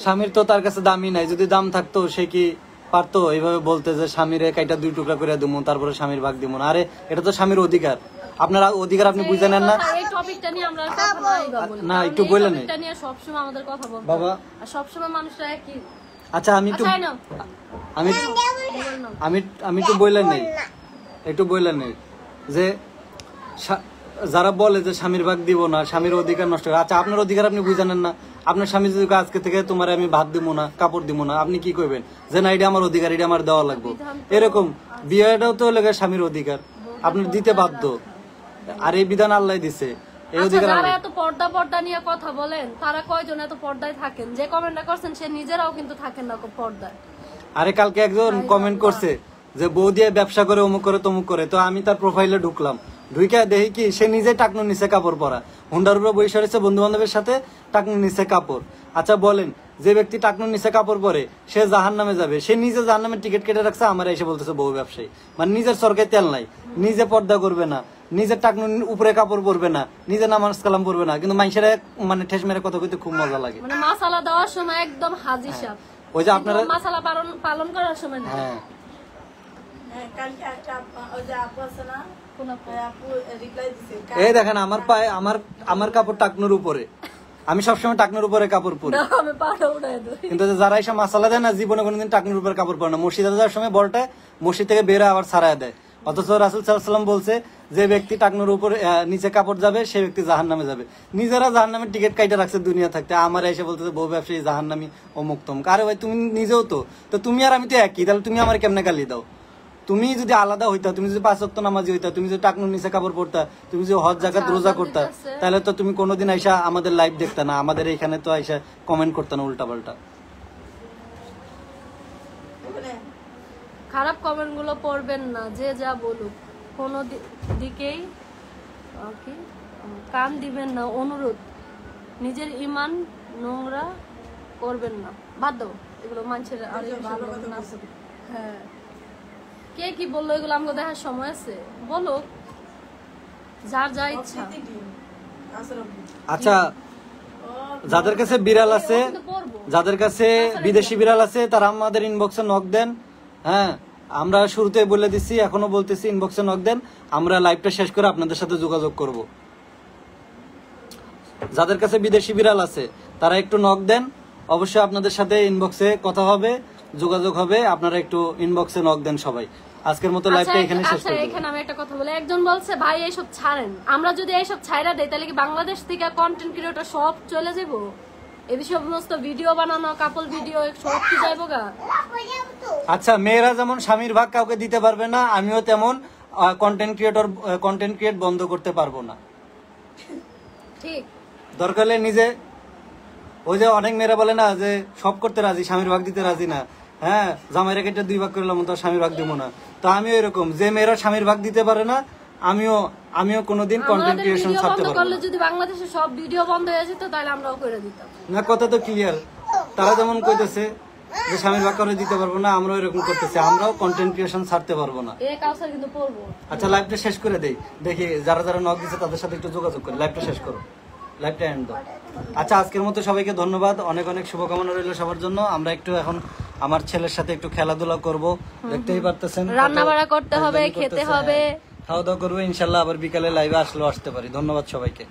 স্বামীর তো তার কাছে দামই নাই। যদি দাম থাকতো সে কি পারতো এইভাবে বলতে যে স্বামীর কাইটা 2 টুকরা করে দিমু তারপরে স্বামীর ভাগ দিমু না? আরে এটা তো স্বামীর অধিকার, আপনার অধিকার আপনি বুঝে নেন না। এই টপিকটা নিয়ে আমরা কথা নাই বাবু, না একটু বললেন এটা নিয়ে সবসময় আমাদের কথা বলতে বাবা, আর সবসময় মানুষরা একই। আচ্ছা আমি একটু আমি একটু বললেন নেই যে যারা বলে যে স্বামীর ভাগ দিব না, স্বামীর অধিকার নষ্ট করে। আচ্ছা আপনার অধিকার আপনি বুঝে নেন না। আপনার স্বামী যদি আজকে থেকে তোমার আমি ভাত দিব না, কাপড় দিব না, আপনি কি করবেন? যে না এটা আমার অধিকার, এটা আমার দেওয়া লাগবে। এরকম বিয়েটাও তো লেগে স্বামীর অধিকার, আপনি দিতে বাধ্য। আর এই বিধান আল্লাহ দিছে, এই অধিকার। যারা এত পর্দা নিয়ে কথা বলেন তারা কয়জন এত পর্দায় থাকেন? যে কমেন্টটা করছেন সে নিজেরাও কিন্তু থাকেন না পর্দায়। আরে কালকে একজন কমেন্ট করছে যে বউ দিয়ে ব্যবসা করে, অমুক করে তমুক করে। তো আমি তার প্রোফাইলে ঢুকলাম, ঢুকে দেখি কি সে নিজে টাকনুর নিচে কাপড় পরা, হুন্ডার উপরে বসে রয়েছে বন্ধু বান্ধবের সাথে, টাকনুর নিচে কাপড়। আচ্ছা বলেন, যে ব্যক্তি টাকনুর নিচে কাপড় পরে সে জাহান্নামে যাবে, সে নিজে জাহান্নামের টিকিট কেটে রাখছে, আমার এসে বলতেছে বউ ব্যবসায়ী। মানে নিজের সরকারি তেল নাই, নিজে পর্দা করবে না, নিজের টাকনুর উপরে কাপড় পরবে না, নিজে নামাজ কালাম পরবে না, কিন্তু মানুষের মানে ঠেস মেরে কথা কইতে খুব মজা লাগে। মানে মাসালা দেওয়ার সময় একদম হাজির সাহেব, ওই যে আপনারা মাসালা পালন করার সময় না। হ্যাঁ এই দেখেন আমার পায়ে আমার কাপড় টাকনুর উপরে, আমি সবসময় টাকনুর উপরে কাপড় পরি, কিন্তু যারা এসে মাসালা দেয় না জীবনে কোনোদিন টাকনুর উপরে কাপড় পরে না। মসজিদে যাওয়ার সময় বলটা মসজিদ থেকে বের আবার ছাড়ায় দেয়। অথচ রাসূল সাল্লাল্লাহু আলাইহি ওয়াসাল্লাম বলছে যে ব্যক্তি টাকনুর উপরে নিচে কাপড় যাবে সে ব্যক্তি জাহান্নামে যাবে। নিজেরা জাহান্নামের টিকিট কাইটা রাখছে দুনিয়া থাকতে, আমার এসে বলতেছে বউ ব্যবসায়ী জাহান্নামী অমুক তমুক। আরে ভাই তুমি নিজেও তো তুমি আর আমি তো একই, তাহলে তুমি আমার কেমনে গালি দাও? তুমি যদি আলাদা হইতা, তুমি যদি 5 ওয়াক্ত নামাজি হইতা, তুমি যদি টাকনুর নিচে কাপড় পরতা, তুমি যদি হজ জাকাত রোজা করতা, তাহলে তো তুমি কোনোদিন আইসা আমাদের লাইভ দেখতা না, আমাদের এখানে তো আইসা কমেন্ট করতা না উল্টা পাল্টা। খারাপ কমেন্ট গুলো পড়বেন না, যে যা বলুক, কোনো দিকেই কি কান দিবেন না, অনুরোধ। নিজের ইমান নোংরা করবেন না, বাদ দাও এগুলো মানুষের। হ্যাঁ, কে কি বললো এগুলো আমাকে দেখার সময় আছে? বলো, যার যা ইচ্ছা। আচ্ছা, যাদের কাছে বিড়াল আছে, যাদের কাছে বিদেশি বিড়াল আছে, তারা আমাদের ইনবক্সে নক দেন। হ্যাঁ, আমরা শুরুতে বলে দিচ্ছি, এখনো বলতেছি, ইনবক্সে নক দেন, আমরা লাইভটা শেষ করে আপনাদের সাথে যোগাযোগ করব। যাদের কাছে বিদেশি বিড়াল আছে তারা একটু নক দেন, অবশ্যই আপনাদের সাথে ইনবক্সে কথা হবে, যোগাযোগ হবে। আপনারা একটু ইনবক্সে নক দেন সবাই। আজকের মতো লাইভটা এখানে শেষ করব। এখানে আমি একটা কথা বলি, একজন বলছে ভাই এইসব ছাড়েন, আমরা যদি এইসব ছাইরা দেই তাহলে কি বাংলাদেশ থেকে কন্টেন্ট ক্রিয়েটর সব চলে যাব? এই সমস্ত ভিডিও বানানো, কাপল ভিডিও সব কি যাইবো গা? আচ্ছা, মেয়েরা যেমন স্বামীর ভাগ কাউকে দিতে পারবে না, আমিও তেমন কন্টেন্ট ক্রিয়েট বন্ধ করতে পারবো না। ঠিক, দরকার হলে নিজে, ওই যে অনেক মেয়েরা বলে না যে সব করতে রাজি, স্বামীর ভাগ দিতে রাজি না। হ্যাঁ, জামাইরা কেটে 2 ভাগ করলাম, তো স্বামীর ভাগ দিব না। তো আমিও এরকম, যে মেয়েরা স্বামীর ভাগ দিতে পারে না, আমিও কোনোদিন কন্টেন্ট ক্রিয়েশন ছাড়তে পারবো না। যদি বাংলাদেশে সব ভিডিও বন্ধ হয়ে যেত তাহলে আমরাও করে দিতাম না। কথা তো ক্লিয়ার, তারা যেমন কইতেছে যে স্বামীর ভাগ করে দিতে পারবো না, আমরাও এরকম করতেছি, আমরাও কন্টেন্ট ক্রিয়েশন ছাড়তে পারবো না। এই কাউসার কিন্তু পড়বো। আচ্ছা, লাইভটা শেষ করে দেই, দেখি যারা যারা নক দিচ্ছে তাদের সাথে একটু যোগাযোগ করি। লাইভটা শেষ করো, লাইভটা এন্ড দাও। আচ্ছা, আজকের মতো সবাইকে ধন্যবাদ, অনেক অনেক শুভকামনা রইল সবার জন্য। আমরা একটু এখন আমার ছেলের সাথে একটু খেলাধুলা করব, দেখতেই পারতেছেন, রান্না বাড়া করতে হবে, খেতে হবে, খাওয়া দাওয়া করবো ইনশাল্লাহ। আবার বিকালে লাইভে আসলেও আসতে পারি। ধন্যবাদ সবাইকে।